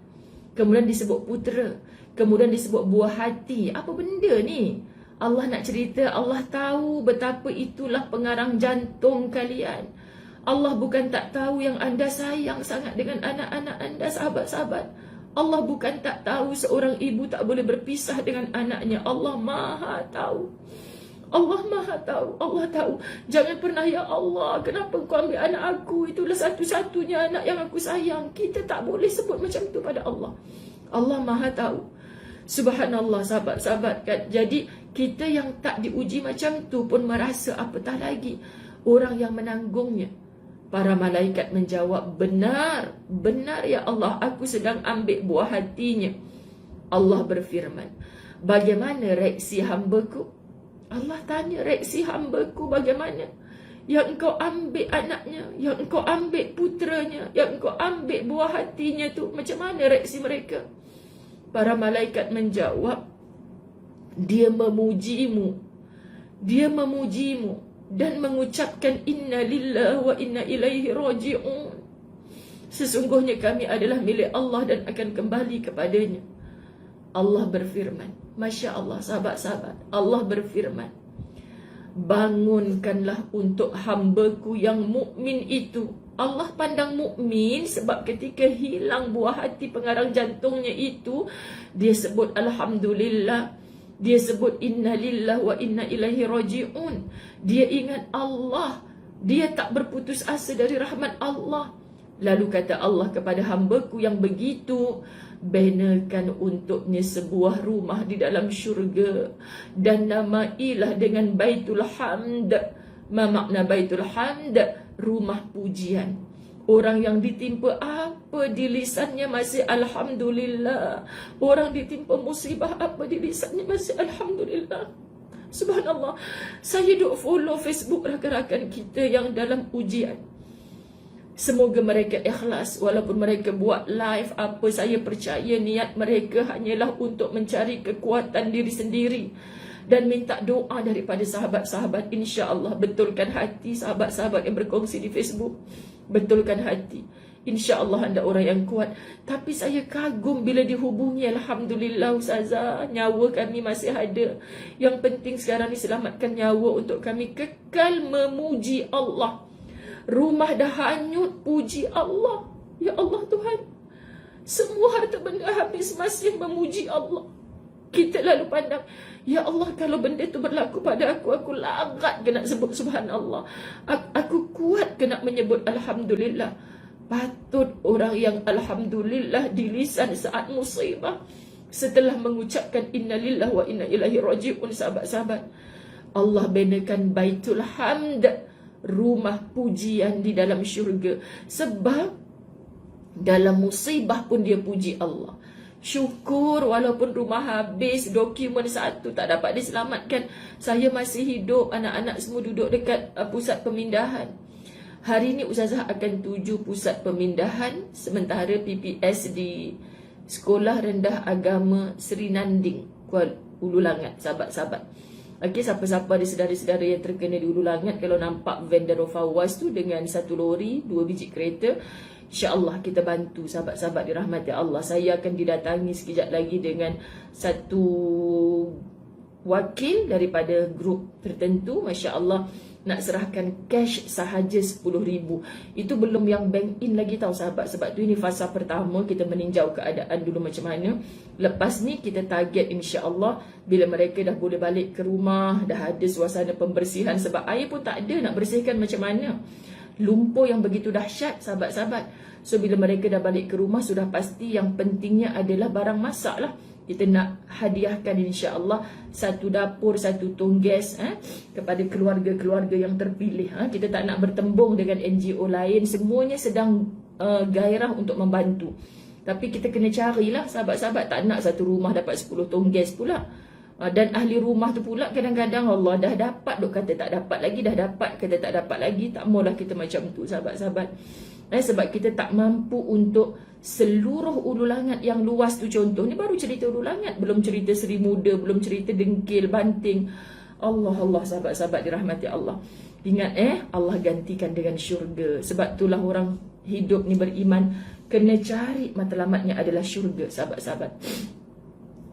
kemudian disebut putera, kemudian disebut buah hati. Apa benda ni? Allah nak cerita, Allah tahu betapa itulah pengarang jantung kalian. Allah bukan tak tahu yang anda sayang sangat dengan anak-anak anda, sahabat-sahabat. Allah bukan tak tahu seorang ibu tak boleh berpisah dengan anaknya. Allah Maha tahu. Allah Maha tahu. Allah tahu. Jangan pernah, ya Allah, kenapa kau ambil anak aku? Itulah satu-satunya anak yang aku sayang. Kita tak boleh sebut macam tu pada Allah. Allah Maha tahu. Subhanallah, sahabat-sahabat kan. Jadi kita yang tak diuji macam tu pun merasa apatah lagi orang yang menanggungnya. Para malaikat menjawab, benar, benar ya Allah, aku sedang ambil buah hatinya. Allah berfirman, bagaimana reaksi hamba-Ku? Allah tanya, reaksi hamba-Ku bagaimana? Yang engkau ambil anaknya, yang engkau ambil puteranya, yang engkau ambil buah hatinya tu, macam mana reaksi mereka? Para malaikat menjawab, dia memujimu. Dia memujimu dan mengucapkan inna lillahi wa inna ilaihi raji'un. Sesungguhnya kami adalah milik Allah dan akan kembali kepadanya. Allah berfirman, Masya Allah, sahabat-sahabat, Allah berfirman, bangunkanlah untuk hamba-Ku yang mukmin itu. Allah pandang mukmin sebab ketika hilang buah hati pengarang jantungnya itu, dia sebut alhamdulillah, dia sebut inna lillahi wa inna ilaihi raji'un. Dia ingat Allah, dia tak berputus asa dari rahmat Allah. Lalu kata Allah kepada hamba-Ku yang begitu, binakan untuknya sebuah rumah di dalam syurga dan namailah dengan Baitul Hamd. Ma makna Baitul Hamd? Rumah pujian. Orang yang ditimpa apa di lisannya masih alhamdulillah. Orang ditimpa musibah apa di lisannya masih alhamdulillah. Subhanallah. Saya duk follow Facebook rakan-rakan kita yang dalam ujian. Semoga mereka ikhlas walaupun mereka buat live apa, saya percaya niat mereka hanyalah untuk mencari kekuatan diri sendiri dan minta doa daripada sahabat-sahabat. InsyaAllah betulkan hati sahabat-sahabat yang berkongsi di Facebook. Betulkan hati. InsyaAllah anda orang yang kuat. Tapi saya kagum bila dihubungi. Alhamdulillah ustazah, nyawa kami masih ada. Yang penting sekarang ni selamatkan nyawa untuk kami kekal memuji Allah. Rumah dah hanyut, puji Allah. Ya Allah Tuhan, semua harta benda habis masih memuji Allah. Kita lalu pandang, ya Allah, kalau benda itu berlaku pada aku larat ke nak sebut subhanallah. Aku kuat ke nak menyebut alhamdulillah. Patut orang yang alhamdulillah di lisan saat musibah setelah mengucapkan innalillahi wa inna ilaihi raji'un. Sahabat-sahabat, Allah binakan Baitul Hamd, rumah pujian di dalam syurga. Sebab dalam musibah pun dia puji Allah. Syukur walaupun rumah habis, dokumen satu tak dapat diselamatkan, saya masih hidup, anak-anak semua duduk dekat pusat pemindahan. Hari ini ustazah akan tuju pusat pemindahan sementara PPS di Sekolah Rendah Agama Seri Nanding, Kuala Ulu Langat. Sahabat-sahabat, okey, siapa-siapa ada saudara-saudara yang terkena di Ulu Langat, kalau nampak van Darul Fawaz tu dengan satu lori, 2 biji kereta, InsyaAllah kita bantu sahabat-sahabat dirahmati Allah. Saya akan didatangi sekejap lagi dengan satu wakil daripada grup tertentu. Masya Allah, nak serahkan cash sahaja 10,000. Itu belum yang bank in lagi tahu sahabat. Sebab tu ini fasa pertama, kita meninjau keadaan dulu macam mana. Lepas ni kita target insya-Allah bila mereka dah boleh balik ke rumah, dah ada suasana pembersihan. Sebab air pun tak ada, nak bersihkan macam mana. lumpur yang begitu dahsyat, sahabat-sahabat. So bila mereka dah balik ke rumah, sudah pasti yang pentingnya adalah barang masak lah. Kita nak hadiahkan insya-Allah satu dapur, satu tong gas kepada keluarga-keluarga yang terpilih. Kita tak nak bertembung dengan NGO lain, semuanya sedang gairah untuk membantu. Tapi kita kena carilah sahabat-sahabat, tak nak satu rumah dapat 10 tong gas pula. Dan ahli rumah tu pula kadang-kadang Allah dah dapat, duk kata tak dapat lagi, dah dapat kata tak dapat lagi. Tak maulah kita macam tu sahabat-sahabat. Sebab kita tak mampu untuk seluruh Ulu Langat yang luas tu. Contoh ni baru cerita Ulu Langat, belum cerita Seri Muda, belum cerita Dengkil, Banting. Allah sahabat-sahabat dirahmati Allah. Ingat Allah gantikan dengan syurga. Sebab itulah orang hidup ni beriman kena cari matlamatnya adalah syurga, sahabat-sahabat.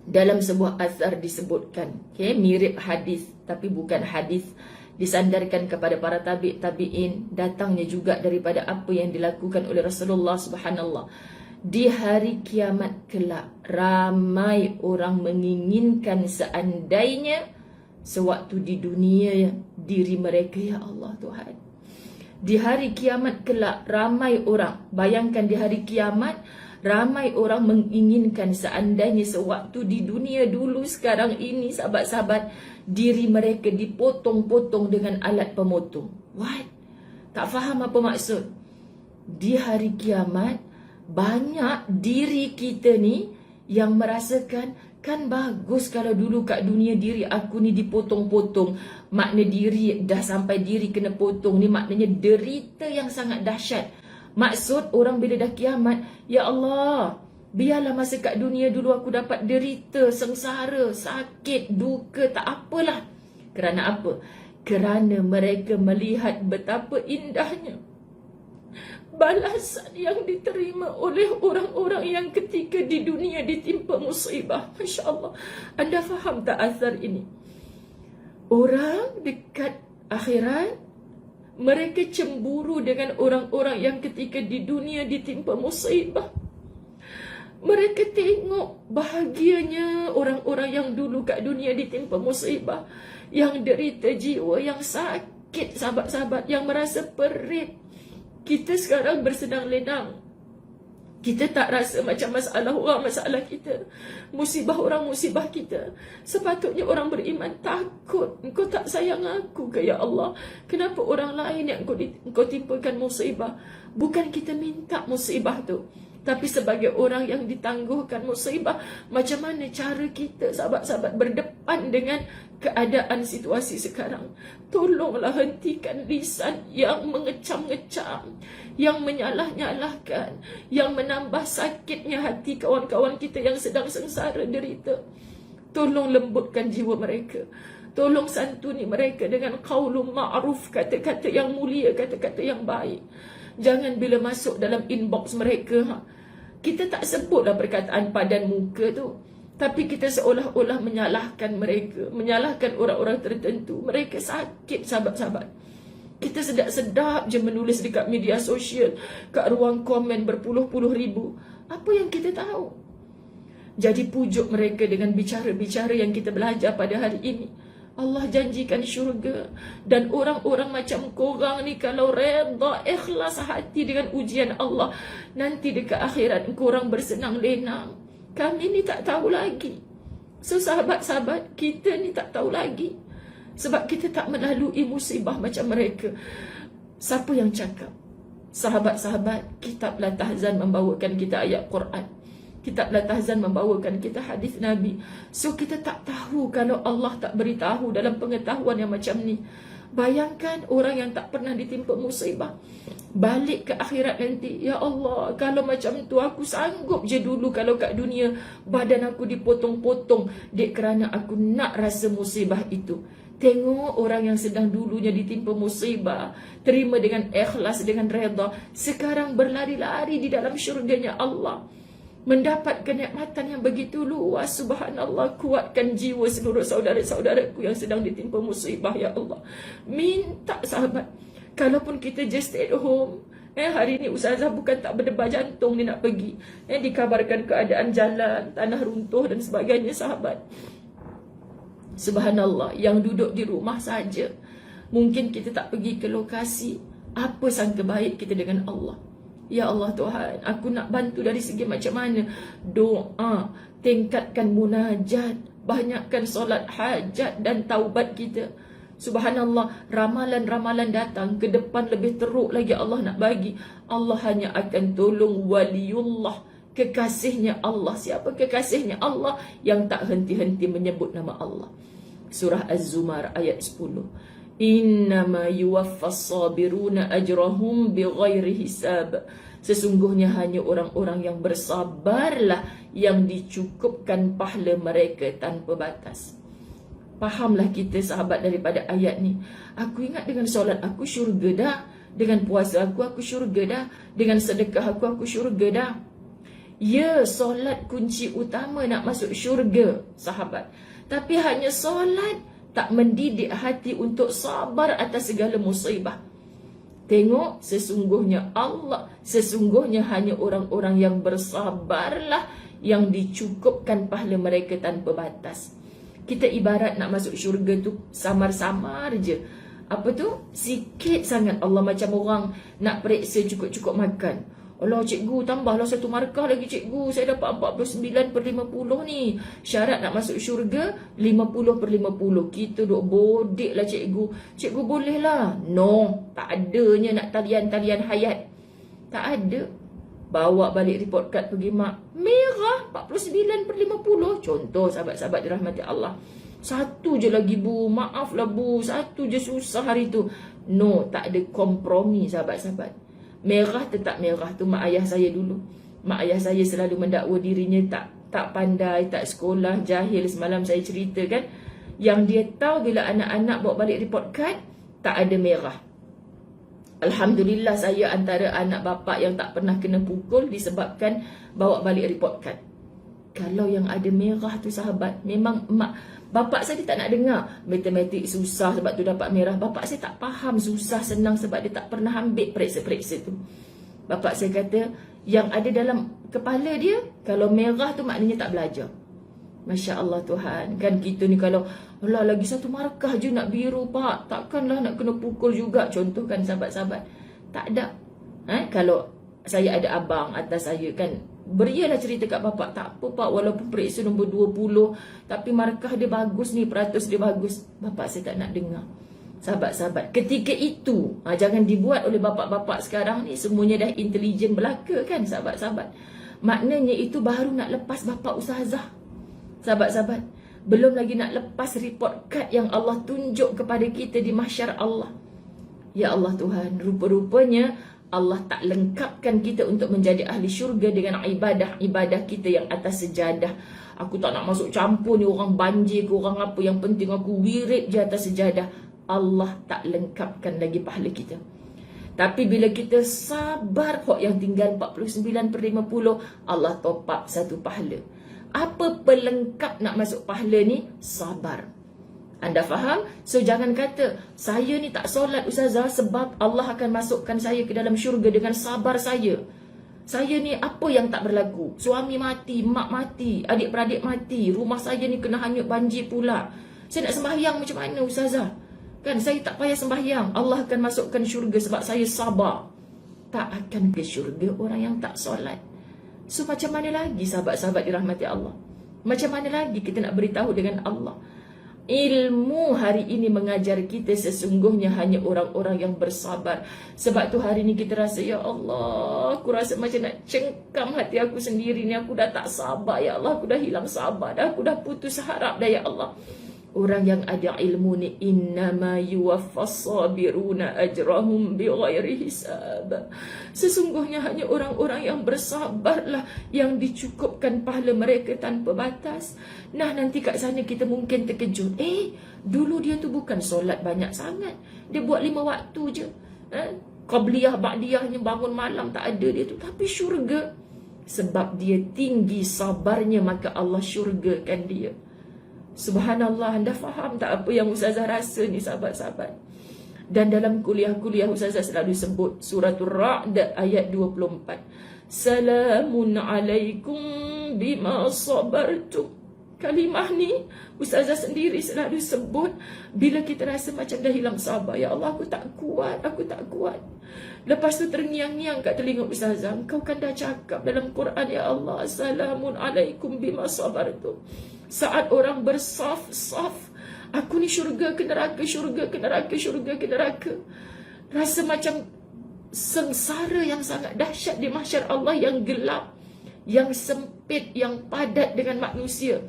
Dalam sebuah azhar disebutkan, mirip hadis tapi bukan hadis, disandarkan kepada para tabi'in, datangnya juga daripada apa yang dilakukan oleh Rasulullah subhanallah. Di hari kiamat kelak, ramai orang menginginkan seandainya sewaktu di dunia diri mereka, ya Allah Tuhan. Di hari kiamat kelak, ramai orang, bayangkan di hari kiamat, ramai orang menginginkan seandainya sewaktu di dunia dulu sekarang ini, sahabat-sahabat, diri mereka dipotong-potong dengan alat pemotong. What? Tak faham apa maksud? Di hari kiamat, banyak diri kita ni yang merasakan, kan bagus kalau dulu kat dunia diri aku ni dipotong-potong. Makna diri, dah sampai diri kena potong ni, maknanya derita yang sangat dahsyat. Maksud orang bila dah kiamat, ya Allah, biarlah masa kat dunia dulu aku dapat derita, sengsara, sakit, duka, tak apalah. Kerana apa? Kerana mereka melihat betapa indahnya balasan yang diterima oleh orang-orang yang ketika di dunia ditimpa musibah. Masya Allah. Anda faham tak azhar ini? Orang dekat akhirat, mereka cemburu dengan orang-orang yang ketika di dunia ditimpa musibah. Mereka tengok bahagianya orang-orang yang dulu kat dunia ditimpa musibah, yang derita jiwa, yang sakit, sahabat-sahabat, yang merasa perit. Kita sekarang bersenang lenang. Kita tak rasa macam masalah orang masalah kita, musibah orang musibah kita. Sepatutnya orang beriman takut. Engkau tak sayang aku ke, ya Allah? Kenapa orang lain yang engkau timpakan musibah? Bukan kita minta musibah tu, tapi sebagai orang yang ditangguhkan musibah, macam mana cara kita, sahabat-sahabat, berdepan dengan keadaan situasi sekarang? Tolonglah hentikan lisan yang mengecam-ngecam, yang menyalah-nyalahkan, yang menambah sakitnya hati kawan-kawan kita yang sedang sengsara derita. Tolong lembutkan jiwa mereka. Tolong santuni mereka dengan qaulun ma'ruf, kata-kata yang mulia, kata-kata yang baik. Jangan bila masuk dalam inbox mereka, kita tak sebutlah perkataan padan muka tu, tapi kita seolah-olah menyalahkan mereka, menyalahkan orang-orang tertentu. Mereka sakit, sahabat-sahabat. Kita sedap-sedap je menulis dekat media sosial, kat ruang komen berpuluh-puluh ribu. Apa yang kita tahu? Jadi pujuk mereka dengan bicara-bicara yang kita belajar pada hari ini. Allah janjikan syurga. Dan orang-orang macam korang ni, kalau redha, ikhlas hati dengan ujian Allah, nanti dekat akhirat korang bersenang lenang. Kami ni tak tahu lagi. So sahabat-sahabat, kita ni tak tahu lagi. Sebab kita tak melalui musibah macam mereka. Siapa yang cakap? Sahabat-sahabat, kitab Latahzan membawakan kita ayat Quran. Kitab Latahzan membawakan kita hadis Nabi. So kita tak tahu kalau Allah tak beritahu dalam pengetahuan yang macam ni. Bayangkan orang yang tak pernah ditimpa musibah, balik ke akhirat nanti, ya Allah, kalau macam tu aku sanggup je dulu kalau kat dunia badan aku dipotong-potong dek kerana aku nak rasa musibah itu. Tengok orang yang sedang dulunya ditimpa musibah, terima dengan ikhlas, dengan redha, sekarang berlari-lari di dalam syurganya Allah, mendapat kenikmatan yang begitu luas. Subhanallah. Kuatkan jiwa seluruh saudara-saudaraku yang sedang ditimpa musibah, ya Allah. Minta sahabat, kalaupun kita just stay at home, hari ni Ustazah bukan tak berdebar jantung ni nak pergi, dikabarkan keadaan jalan, tanah runtuh dan sebagainya, sahabat. Subhanallah, yang duduk di rumah saja, mungkin kita tak pergi ke lokasi, Apa sangka baik kita dengan Allah. Ya Allah Tuhan, aku nak bantu dari segi macam mana? Doa, tingkatkan munajat, banyakkan solat hajat dan taubat kita. Subhanallah, ramalan-ramalan datang ke depan lebih teruk lagi Allah nak bagi. Allah hanya akan tolong waliullah, kekasihnya Allah. Siapa kekasihnya Allah? Yang tak henti-henti menyebut nama Allah. Surah Az-Zumar ayat 10. Innama yuwaffas sabiruna ajrahum bighairi hisab. Sesungguhnya hanya orang-orang yang bersabarlah yang dicukupkan pahala mereka tanpa batas. Fahamlah kita sahabat daripada ayat ni. Aku ingat dengan solat aku syurga dah, dengan puasa aku syurga dah, dengan sedekah aku syurga dah. Ya, solat kunci utama nak masuk syurga, sahabat. Tapi hanya solat tak mendidik hati untuk sabar atas segala musibah. Tengok, sesungguhnya hanya orang-orang yang bersabarlah yang dicukupkan pahala mereka tanpa batas. Kita ibarat nak masuk syurga tu samar-samar je. Apa tu? Sikit sangat. Allah macam orang nak periksa cukup-cukup makan. Allah, cikgu tambahlah satu markah lagi cikgu. Saya dapat 49/50 ni. Syarat nak masuk syurga 50/50. Kita duk bodek lah cikgu. Cikgu boleh lah. No, tak adanya nak talian-talian hayat. Tak ada. Bawa balik report card pergi mak. Merah 49/50. Contoh sahabat-sahabat dirahmati Allah. Satu je lagi bu. Maaflah bu. Satu je susah hari tu. No, tak ada kompromi sahabat-sahabat. Merah tetap merah. Tu mak ayah saya dulu. Mak ayah saya selalu mendakwa dirinya tak pandai, tak sekolah, jahil. Semalam saya cerita kan. Yang dia tahu bila anak-anak bawa balik report card, tak ada merah. Alhamdulillah saya antara anak bapa yang tak pernah kena pukul disebabkan bawa balik report card. Kalau yang ada merah tu sahabat, memang bapak saya tak nak dengar matematik susah sebab tu dapat merah. Bapak saya tak faham susah senang sebab dia tak pernah ambil periksa-periksa tu. Bapak saya kata yang ada dalam kepala dia, kalau merah tu maknanya tak belajar. Masya Allah Tuhan. Kan kita ni kalau Allah lagi satu markah je nak biru pak, takkanlah nak kena pukul juga. Contoh kan sahabat-sahabat. Tak ada. Kalau saya ada abang atas saya kan, berialah cerita kat bapak. Tak apa pak, walaupun periksa nombor 20 tapi markah dia bagus ni, peratus dia bagus. Bapak saya tak nak dengar. Sahabat-sahabat, ketika itu jangan dibuat oleh bapak-bapak sekarang ni. Semuanya dah intelijen belaka kan sahabat-sahabat. Maknanya itu baru nak lepas bapak ustazah. Sahabat-sahabat, belum lagi nak lepas report card yang Allah tunjuk kepada kita di mahsyar Allah. Ya Allah Tuhan, rupa-rupanya Allah tak lengkapkan kita untuk menjadi ahli syurga dengan ibadah-ibadah kita yang atas sejadah. Aku tak nak masuk campur ni orang banjir ke orang apa. Yang penting aku wirid je atas sejadah. Allah tak lengkapkan lagi pahala kita. Tapi bila kita sabar kok yang tinggal 49/50, Allah top up satu pahala. Apa pelengkap nak masuk pahala ni? Sabar. Anda faham? So jangan kata saya ni tak solat ustazah sebab Allah akan masukkan saya ke dalam syurga dengan sabar saya. Saya ni apa yang tak berlaku? Suami mati, mak mati, adik-beradik mati, rumah saya ni kena hanyut banjir pula. Saya nak sembahyang macam mana ustazah? Kan saya tak payah sembahyang, Allah akan masukkan syurga sebab saya sabar. Tak akan ke syurga orang yang tak solat. So macam mana lagi sahabat-sahabat dirahmati Allah? Macam mana lagi kita nak beritahu dengan Allah? Ilmu hari ini mengajar kita sesungguhnya hanya orang-orang yang bersabar. Sebab tu hari ini kita rasa, ya Allah, aku rasa macam nak cengkam hati aku sendiri ni. Aku dah tak sabar, ya Allah. Aku dah hilang sabar dah. Aku dah putus harap dah, ya Allah. Orang yang ada ilmu ni, innama yuwaffas sabiruna ajrahum bighairi hisab. Sesungguhnya hanya orang-orang yang bersabarlah yang dicukupkan pahala mereka tanpa batas. Nah, nanti kat sana kita mungkin terkejut. Dulu dia tu bukan solat banyak sangat. Dia buat 5 waktu je. Qabliyah, ba'diyahnya, bangun malam tak ada dia tu. Tapi syurga. Sebab dia tinggi sabarnya, maka Allah syurgakan dia. Subhanallah, anda faham tak apa yang ustazah rasa ni sahabat-sahabat? Dan dalam kuliah-kuliah ustazah selalu sebut suratul Ra'd ayat 24. Salamun alaikum bima sabartum. Kalimah ni Ustazah sendiri selalu sebut bila kita rasa macam dah hilang sabar. Ya Allah, aku tak kuat, aku tak kuat. Lepas tu terngiang-ngiang kat telinga Ustazah, engkau kan dah cakap dalam Quran, ya Allah, Assalamun alaikum bima sabartum. Saat orang bersaf-saf, aku ni syurga ke neraka, syurga ke neraka, syurga ke neraka. Rasa macam sengsara yang sangat dahsyat di mahsyar Allah, yang gelap, yang sempit, yang padat dengan manusia.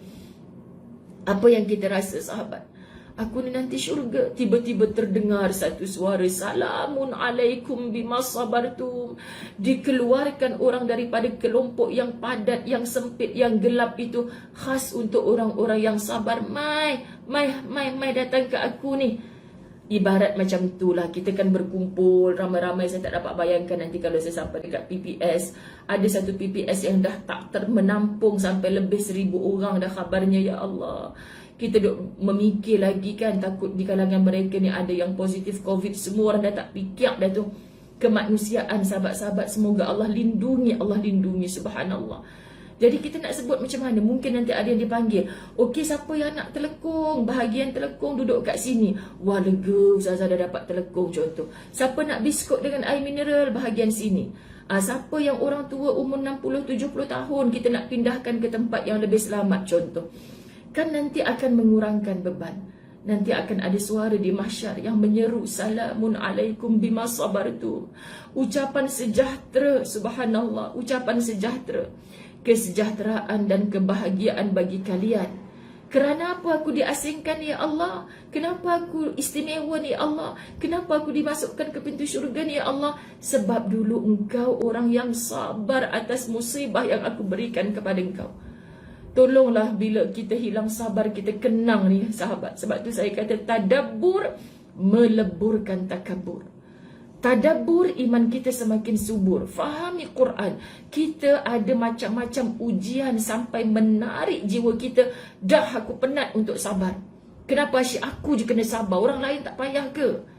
Apa yang kita rasa, sahabat? Aku ni nanti syurga. Tiba-tiba terdengar satu suara, Salamun alaikum bima sabartum. Dikeluarkan orang daripada kelompok yang padat, yang sempit, yang gelap itu, khas untuk orang-orang yang sabar. Mai datang ke aku ni. Ibarat macam itulah, kita kan berkumpul ramai-ramai. Saya tak dapat bayangkan nanti kalau saya sampai dekat PPS. Ada satu PPS yang dah tak menampung sampai lebih 1,000 orang dah kabarnya, ya Allah. Kita duk memikir lagi kan, takut di kalangan mereka ni ada yang positif COVID. Semua orang dah tak fikir dah tu. Kemanusiaan, sahabat-sahabat, semoga Allah lindungi, subhanallah. Jadi kita nak sebut macam mana? Mungkin nanti ada yang dipanggil. Okey, siapa yang nak telekung? Bahagian telekung duduk kat sini. Wah, lega, Ustazah dah dapat telekung contoh. Siapa nak biskut dengan air mineral? Bahagian sini. Siapa yang orang tua umur 60-70 tahun, kita nak pindahkan ke tempat yang lebih selamat contoh. Kan nanti akan mengurangkan beban. Nanti akan ada suara di mahsyar yang menyeru, Salamun alaikum bima sabartum. Ucapan sejahtera, subhanallah, ucapan sejahtera. Kesejahteraan dan kebahagiaan bagi kalian. Kerana apa aku diasingkan, ya Allah? Kenapa aku istimewa ni, ya Allah? Kenapa aku dimasukkan ke pintu syurga ni, ya Allah? Sebab dulu engkau orang yang sabar atas musibah yang aku berikan kepada engkau. Tolonglah bila kita hilang sabar, kita kenang ni, sahabat. Sebab tu saya kata tadabbur meleburkan takabur. Tadabbur, iman kita semakin subur. Fahami Quran. Kita ada macam-macam ujian sampai menarik jiwa kita. Dah aku penat untuk sabar. Kenapa asyik aku je kena sabar? Orang lain tak payah ke?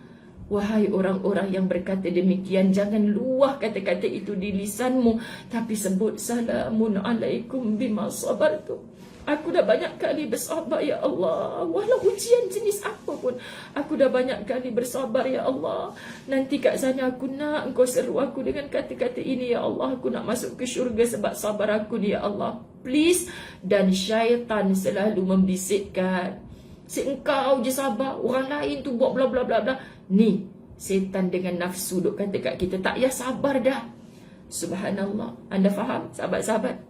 Wahai orang-orang yang berkata demikian, jangan luah kata-kata itu di lisanmu, tapi sebut Salamun alaikum bima sabartum. Aku dah banyak kali bersabar, ya Allah. Walau ujian jenis apa pun, aku dah banyak kali bersabar, ya Allah. Nanti kat sana aku nak engkau seru aku dengan kata-kata ini, ya Allah. Aku nak masuk ke syurga sebab sabar aku ni, ya Allah. Please. Dan syaitan selalu membisikkan, si engkau je sabar, orang lain tu buat bla bla bla bla. Ni, setan dengan nafsu duk kata kat kita, tak payah sabar dah. Subhanallah. Anda faham, sahabat-sahabat?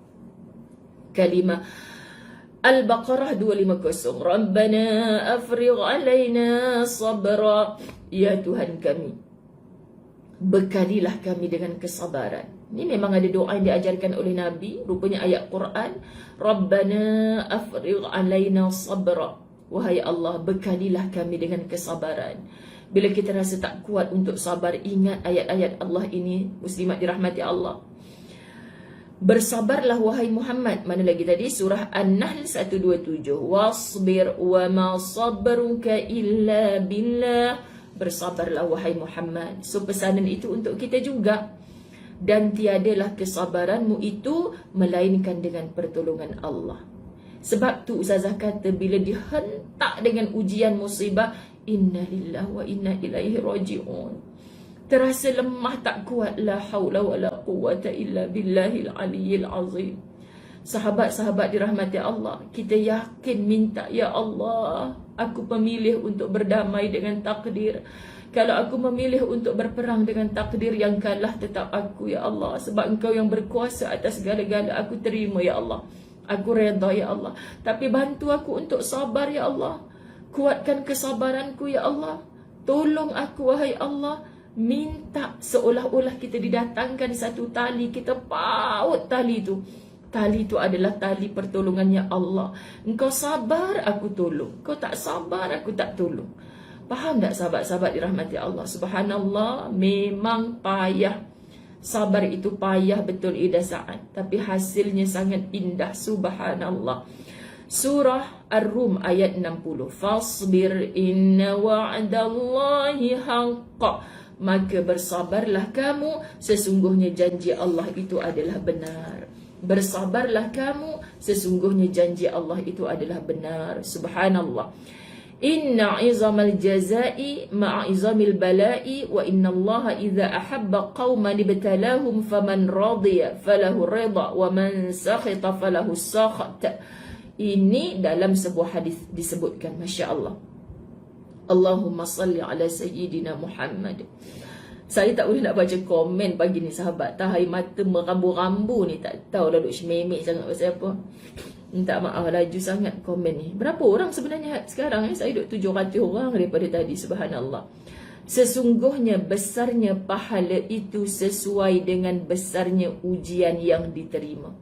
Kalimah Al-Baqarah 250. Rabbana afrigh alaina sabra. Ya Tuhan kami, bekalilah kami dengan kesabaran. Ini memang ada doa yang diajarkan oleh Nabi, rupanya ayat Quran. Rabbana afrigh alaina sabra. Wahai Allah, bekalilah kami dengan kesabaran. Bila kita rasa tak kuat untuk sabar, ingat ayat-ayat Allah ini, muslimat dirahmati Allah. Bersabarlah wahai Muhammad. Mana lagi tadi? Surah An-Nahl 127. Wasbir wa ma sabruka illa billah. Bersabarlah wahai Muhammad. So pesanan itu untuk kita juga. Dan tiadalah kesabaranmu itu melainkan dengan pertolongan Allah. Sebab tu Ustazah kata, bila dihentak dengan ujian musibah, inna lillahi wa inna ilaihi raji'un. Terasa lemah, tak kuat. La haula wa la quwwata illa billahil aliyyil azim. Sahabat-sahabat dirahmati Allah, kita yakin minta, ya Allah, aku memilih untuk berdamai dengan takdir. Kalau aku memilih untuk berperang dengan takdir, yang kalah tetap aku, ya Allah. Sebab engkau yang berkuasa atas segala-gala. Aku terima, ya Allah. Aku redha, ya Allah. Tapi bantu aku untuk sabar, ya Allah. Kuatkan kesabaranku, ya Allah. Tolong aku, wahai Allah. Minta seolah-olah kita didatangkan satu tali, kita paut tali itu. Tali itu adalah tali pertolongannya Allah. Engkau sabar, aku tolong. Kau tak sabar, aku tak tolong. Faham tak sahabat-sahabat dirahmati Allah? Subhanallah, memang payah. Sabar itu payah betul ida saat, tapi hasilnya sangat indah. Subhanallah. Surah Ar-Rum ayat 60. Fasbir inna wa'dallahi haqqa. Maka bersabarlah kamu, sesungguhnya janji Allah itu adalah benar. Bersabarlah kamu, sesungguhnya janji Allah itu adalah benar. Subhanallah. Inna izamal jazai ma'a izamil balai wa inna Allah idza ahabba qauman ibtalahum faman radiya falahu ridha wa man sakhita falahu sakhat. Ini dalam sebuah hadis disebutkan, masya-Allah. Allahumma salli ala sayyidina Muhammad. Saya tak boleh nak baca komen pagi ni sahabat. Tahai mata merambu-rambu ni, tak tahu dah duk sememek sangat pasal apa. Minta maaf, laju sangat komen ni. Berapa orang sebenarnya sekarang? Saya duk 700 orang daripada tadi. Subhanallah. Sesungguhnya besarnya pahala itu sesuai dengan besarnya ujian yang diterima.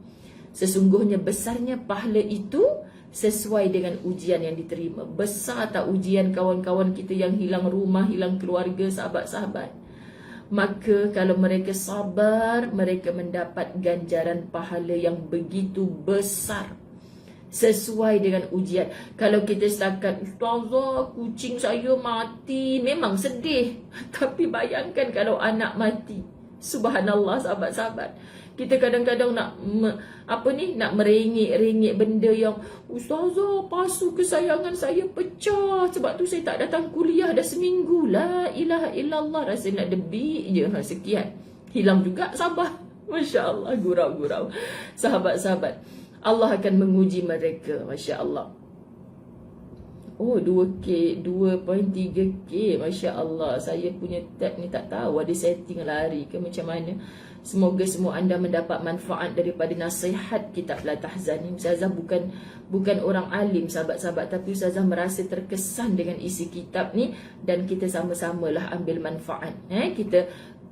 Sesungguhnya besarnya pahala itu sesuai dengan ujian yang diterima. Besar tak ujian kawan-kawan kita yang hilang rumah, hilang keluarga, sahabat-sahabat? Maka kalau mereka sabar, mereka mendapat ganjaran pahala yang begitu besar sesuai dengan ujian. Kalau kita setakat, Ustazah, kucing saya mati, memang sedih. Tapi bayangkan kalau anak mati. Subhanallah, sahabat-sahabat. Kita kadang-kadang nak nak merengek-rengek benda yang, Ustazah, pasu kesayangan saya pecah, sebab tu saya tak datang kuliah dah seminggu. La ilaha illallah, rasa nak debik je, sekian. Hilang juga sabar. Masya Allah, gurau-gurau. Sahabat-sahabat, Allah akan menguji mereka. Masya Allah. Oh, 2K, 2.3K. Masya Allah. Saya punya tab ni tak tahu ada setting lari ke macam mana. Semoga semua anda mendapat manfaat daripada nasihat kitab La Tahzan ni. Ustazah bukan orang alim, sahabat-sahabat, tapi Ustazah merasa terkesan dengan isi kitab ni, dan kita sama-samalah ambil manfaat. Kita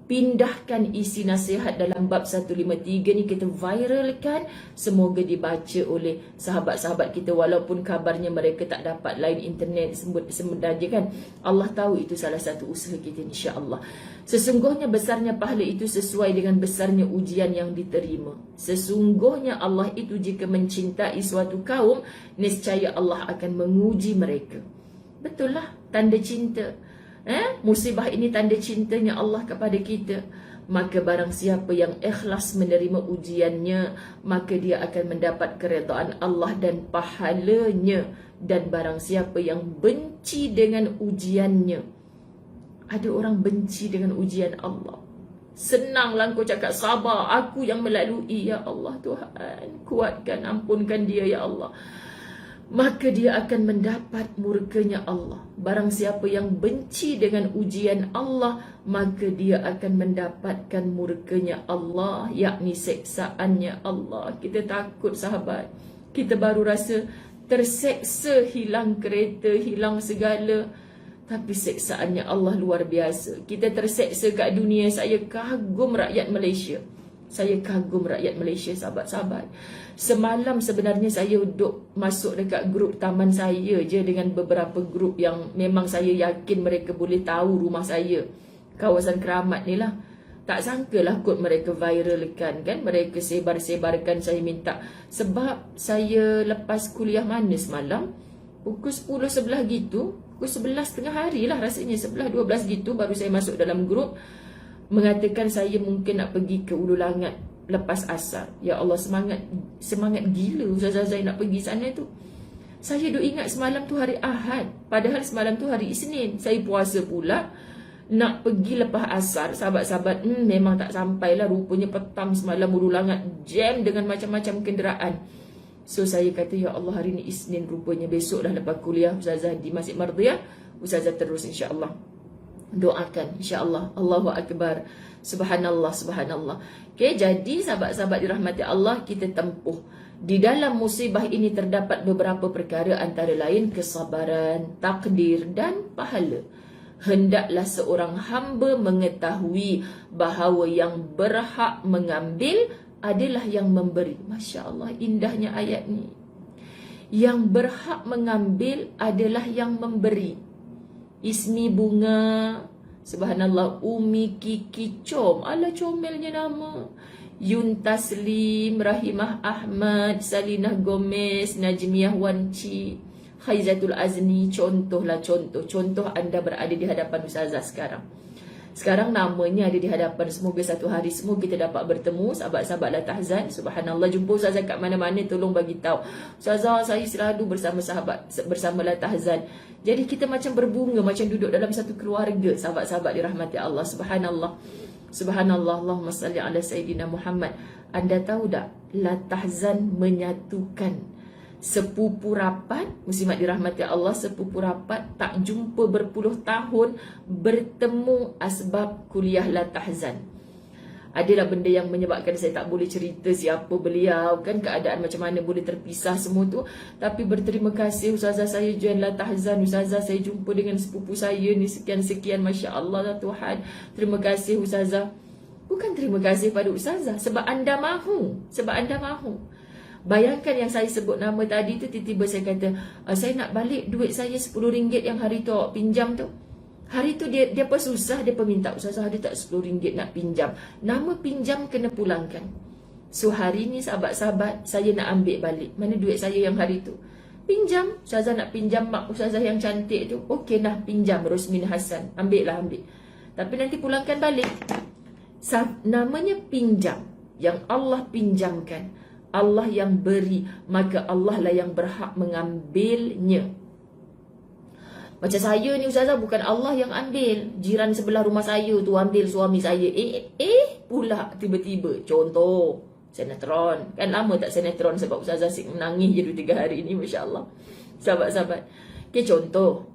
pindahkan isi nasihat dalam bab 153 ni, kita viralkan, semoga dibaca oleh sahabat-sahabat kita, walaupun kabarnya mereka tak dapat line internet sebenarnya kan. Allah tahu itu salah satu usaha kita, insya-Allah. Sesungguhnya besarnya pahala itu sesuai dengan besarnya ujian yang diterima. Sesungguhnya Allah itu jika mencintai suatu kaum, niscaya Allah akan menguji mereka. Betul lah, tanda cinta. Musibah ini tanda cintanya Allah kepada kita. Maka barang siapa yang ikhlas menerima ujiannya, maka dia akan mendapat keredaan Allah dan pahalanya. Dan barang siapa yang benci dengan ujiannya, ada orang benci dengan ujian Allah. Senanglah kau cakap sabar, aku yang melalui, ya Allah Tuhan, kuatkan, ampunkan dia ya Allah. Maka dia akan mendapat murkanya Allah. Barang siapa yang benci dengan ujian Allah, maka dia akan mendapatkan murkanya Allah, yakni seksaannya Allah. Kita takut sahabat. Kita baru rasa terseksa, hilang kereta, hilang segala. Tapi seksaannya Allah luar biasa. Kita terseksa kat dunia. Saya kagum rakyat Malaysia. Saya kagum rakyat Malaysia, sahabat-sahabat. Semalam sebenarnya saya duduk masuk dekat grup taman saya je, dengan beberapa grup yang memang saya yakin mereka boleh tahu rumah saya, kawasan Keramat ni lah. Tak sangkalah kot mereka viralkan kan. Mereka sebar-sebarkan, saya minta. Sebab saya lepas kuliah mana semalam, pukul 10-11 gitu, pukul 11 tengah hari lah rasanya, 11-12 gitu, baru saya masuk dalam grup mengatakan saya mungkin nak pergi ke Ulu Langat lepas asar. Ya Allah, semangat gila Ustazah saya nak pergi sana tu. Saya duk ingat semalam tu hari Ahad, padahal semalam tu hari Isnin. Saya puasa pula, nak pergi lepas asar. Sahabat-sahabat, memang tak sampailah. Rupanya petang semalam Ulu Langat jam dengan macam-macam kenderaan. So saya kata, ya Allah, hari ni Isnin, rupanya besok dah lepas kuliah Ustazah di Masjid Mardiah, Ustazah terus insya-Allah. Doakan insya-Allah. Allahu Akbar. Subhanallah, subhanallah. Okay, jadi sahabat-sahabat dirahmati Allah, kita tempuh. Di dalam musibah ini terdapat beberapa perkara, antara lain kesabaran, takdir dan pahala. Hendaklah seorang hamba mengetahui bahawa yang berhak mengambil adalah yang memberi. Masya Allah, indahnya ayat ni. Yang berhak mengambil adalah yang memberi. Ismi Bunga, subhanallah, Umi Kiki Com, ala comelnya nama, Yun Taslim, Rahimah Ahmad, Salinah Gomez, Najmiyah Wanci, Khaizatul Azni. Contohlah, contoh anda berada di hadapan Ustazah sekarang. Sekarang namanya ada di hadapan. Semoga satu hari semua kita dapat bertemu. Sahabat-sahabat La Tahzan, subhanallah, jumpa Ustazah kat mana-mana, tolong bagi tahu, Ustazah saya selalu bersama bersama La Tahzan. Jadi kita macam berbunga, macam duduk dalam satu keluarga. Sahabat-sahabat dirahmati Allah, subhanallah. Subhanallah, Allahumma salli ala Sayyidina Muhammad. Anda tahu tak, La Tahzan menyatukan sepupu rapat, muslimat dirahmati Allah, sepupu rapat tak jumpa berpuluh tahun, bertemu asbab kuliah La Tahzan. Adalah benda yang menyebabkan saya tak boleh cerita siapa beliau, kan, keadaan macam mana boleh terpisah semua tu. Tapi berterima kasih, Ustazah saya join La Tahzan, Ustazah saya jumpa dengan sepupu saya ni, sekian-sekian, Masya Allah Tuhan. Terima kasih Ustazah. Bukan terima kasih pada Ustazah, sebab anda mahu, sebab anda mahu. Bayangkan yang saya sebut nama tadi tu, tiba-tiba saya kata, saya nak balik duit saya RM10 yang hari tu awak pinjam tu. Hari tu dia apa susah, dia minta, Ustazah ada tak RM10 nak pinjam. Nama pinjam kena pulangkan. So hari ni sahabat-sahabat, saya nak ambil balik. Mana duit saya yang hari tu? Pinjam. Ustazah nak pinjam mak Ustazah yang cantik tu. Okey lah, pinjam Rosmin Hassan. Ambil. Tapi nanti pulangkan balik. Namanya pinjam. Yang Allah pinjamkan, Allah yang beri, maka Allah lah yang berhak mengambilnya. Macam saya ni Ustazah, bukan Allah yang ambil. Jiran sebelah rumah saya tu ambil suami saya. Pula tiba-tiba. Contoh, sinetron. Kan lama tak sinetron sebab Ustazah asyik menangis je 2-3 hari ni, Masya Allah. Sahabat-sahabat. Okay, contoh.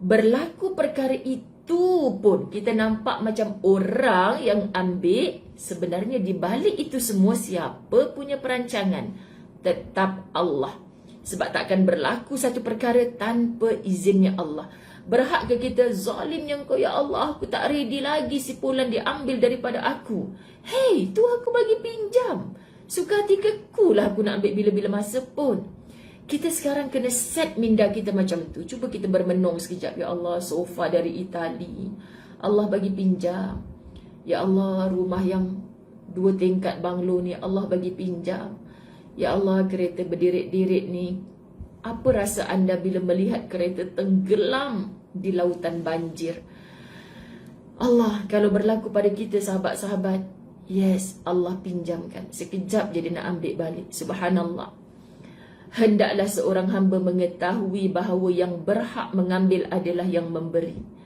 Berlaku perkara itu pun kita nampak macam orang yang ambil. Sebenarnya di balik itu semua siapa punya perancangan? Tetap Allah. Sebab takkan berlaku satu perkara tanpa izinnya Allah. Berhak ke kita zalimnya engkau, ya Allah, aku tak ready lagi si Fulan diambil daripada aku. Hey, tu aku bagi pinjam. Suka hati keku lah aku nak ambil bila-bila masa pun. Kita sekarang kena set minda kita macam tu. Cuba kita bermenung sekejap. Ya Allah, sofa dari Itali, Allah bagi pinjam. Ya Allah, rumah yang 2 tingkat banglo ni Allah bagi pinjam. Ya Allah, kereta berdirit-dirit ni. Apa rasa anda bila melihat kereta tenggelam di lautan banjir? Allah, kalau berlaku pada kita sahabat-sahabat, yes, Allah pinjamkan. Sekejap je dia nak ambil balik. Subhanallah. Hendaklah seorang hamba mengetahui bahawa yang berhak mengambil adalah yang memberi.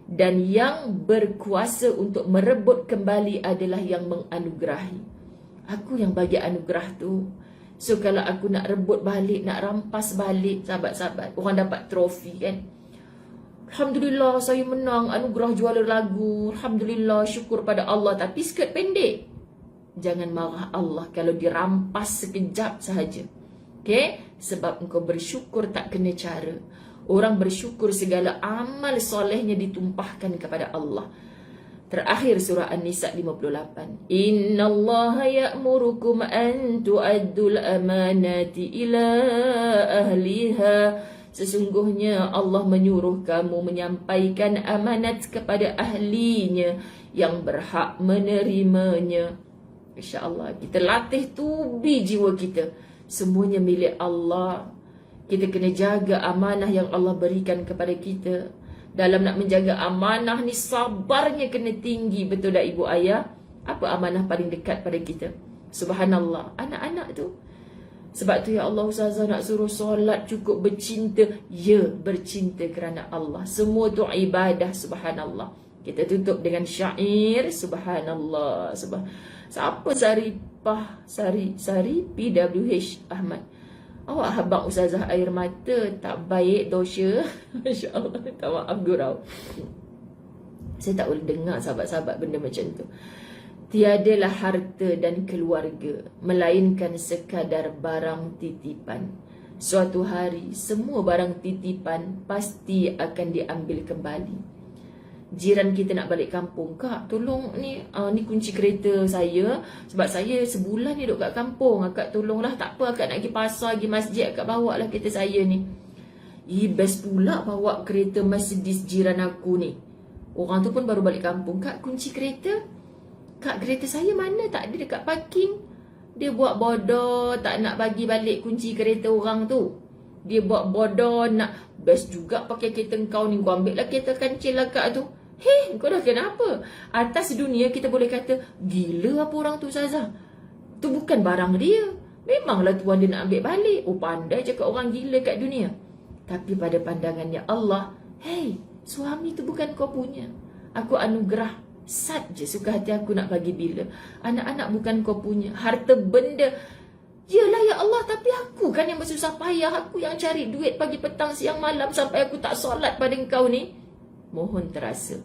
Dan yang berkuasa untuk merebut kembali adalah yang menganugerahi. Aku yang bagi anugerah tu. So kalau aku nak rebut balik, nak rampas balik, sahabat-sahabat, orang dapat trofi kan. Alhamdulillah saya menang anugerah juara lagu. Alhamdulillah, syukur pada Allah. Tapi skirt pendek. Jangan marah Allah kalau dirampas sekejap sahaja. Okay? Sebab engkau bersyukur tak kena cara. Orang bersyukur segala amal solehnya ditumpahkan kepada Allah. Terakhir surah An-Nisa 58. Innallaha ya'murukum an tu'addul amanati ila ahliha. Sesungguhnya Allah menyuruh kamu menyampaikan amanat kepada ahlinya yang berhak menerimanya. InsyaAllah kita latih tubi jiwa kita. Semuanya milik Allah. Kita kena jaga amanah yang Allah berikan kepada kita. Dalam nak menjaga amanah ni, sabarnya kena tinggi. Betul tak ibu ayah? Apa amanah paling dekat pada kita? Subhanallah, anak-anak tu. Sebab tu ya Allah, Ustazah nak suruh solat cukup bercinta. Ya, bercinta kerana Allah. Semua tu ibadah, subhanallah. Kita tutup dengan syair. Subhanallah. Siapa Sari PWH Ahmad? Awak habang Ustazah air mata, tak baik dosa. Masya Allah, tak maaf gurau. Saya tak boleh dengar sahabat-sahabat benda macam tu. Tiadalah harta dan keluarga, melainkan sekadar barang titipan. Suatu hari, semua barang titipan pasti akan diambil kembali. Jiran kita nak balik kampung, Kak tolong ni kunci kereta saya. Sebab saya sebulan ni duduk kat kampung. Akak tolonglah, tak apa akak nak pergi pasar, pergi masjid, akak bawa lah kereta saya ni. Best pula bawa kereta Mercedes jiran aku ni. Orang tu pun baru balik kampung. Kak kunci kereta, Kak kereta saya mana? Tak ada dekat parking. Dia buat bodoh, tak nak bagi balik kunci kereta orang tu. Dia buat bodoh nak best juga pakai kereta kau ni. Kau ambil lah kereta kancil lah kak tu. Heh, kau dah kenapa? Atas dunia kita boleh kata, gila apa orang tu Ustazah. Tu bukan barang dia. Memanglah tuan dia nak ambil balik. Oh, pandai cakap orang gila kat dunia. Tapi pada pandangannya Allah, hey, suami tu bukan kau punya. Aku anugerah sat je suka hati aku nak bagi bila. Anak-anak bukan kau punya. Harta benda, yelah ya Allah, tapi aku kan yang bersusah payah. Aku yang cari duit pagi, petang, siang, malam sampai aku tak solat pada engkau ni. Mohon terasa,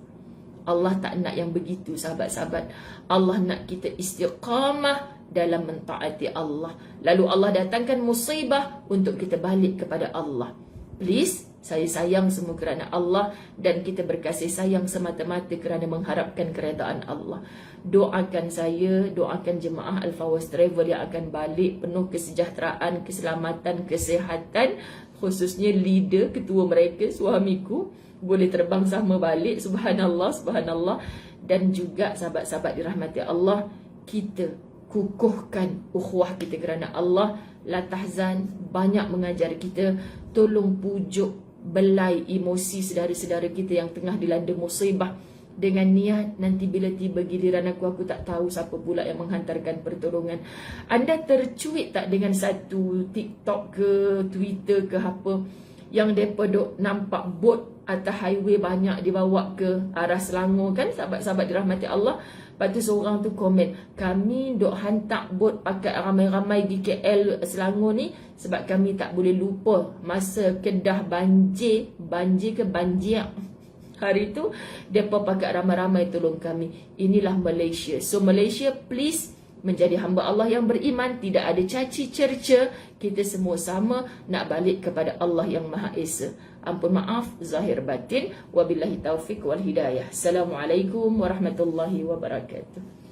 Allah tak nak yang begitu sahabat-sahabat. Allah nak kita istiqamah dalam mentaati Allah. Lalu Allah datangkan musibah untuk kita balik kepada Allah. Please, saya sayang semua kerana Allah dan kita berkasih sayang semata-mata kerana mengharapkan keredaan Allah. Doakan saya, doakan jemaah Al-Fawaz Travel yang akan balik penuh kesejahteraan, keselamatan, kesihatan, khususnya leader, ketua mereka, suamiku, boleh terbang sama balik. Subhanallah, subhanallah. Dan juga sahabat-sahabat dirahmati Allah, kita kukuhkan ukhuwah kita kerana Allah. La tahzan banyak mengajar kita, tolong pujuk belai emosi saudara-saudara kita yang tengah dilanda musibah dengan niat nanti bila tiba giliran aku tak tahu siapa pula yang menghantarkan pertolongan. Anda tercuit tak dengan satu TikTok ke Twitter ke apa yang mereka duk nampak bot atas highway banyak dibawa ke arah Selangor kan, sahabat-sahabat dirahmati Allah. Lepas tu seorang tu komen, kami duk hantar bot pakai ramai-ramai di KL Selangor ni sebab kami tak boleh lupa masa Kedah banjir ke banjir. Hari tu mereka pakai ramai-ramai tolong kami. Inilah Malaysia. So Malaysia, please menjadi hamba Allah yang beriman, tidak ada caci cerca. Kita semua sama nak balik kepada Allah yang Maha Esa. Ampun maaf zahir batin. Wabillahi taufiq wal hidayah. Assalamualaikum warahmatullahi wabarakatuh.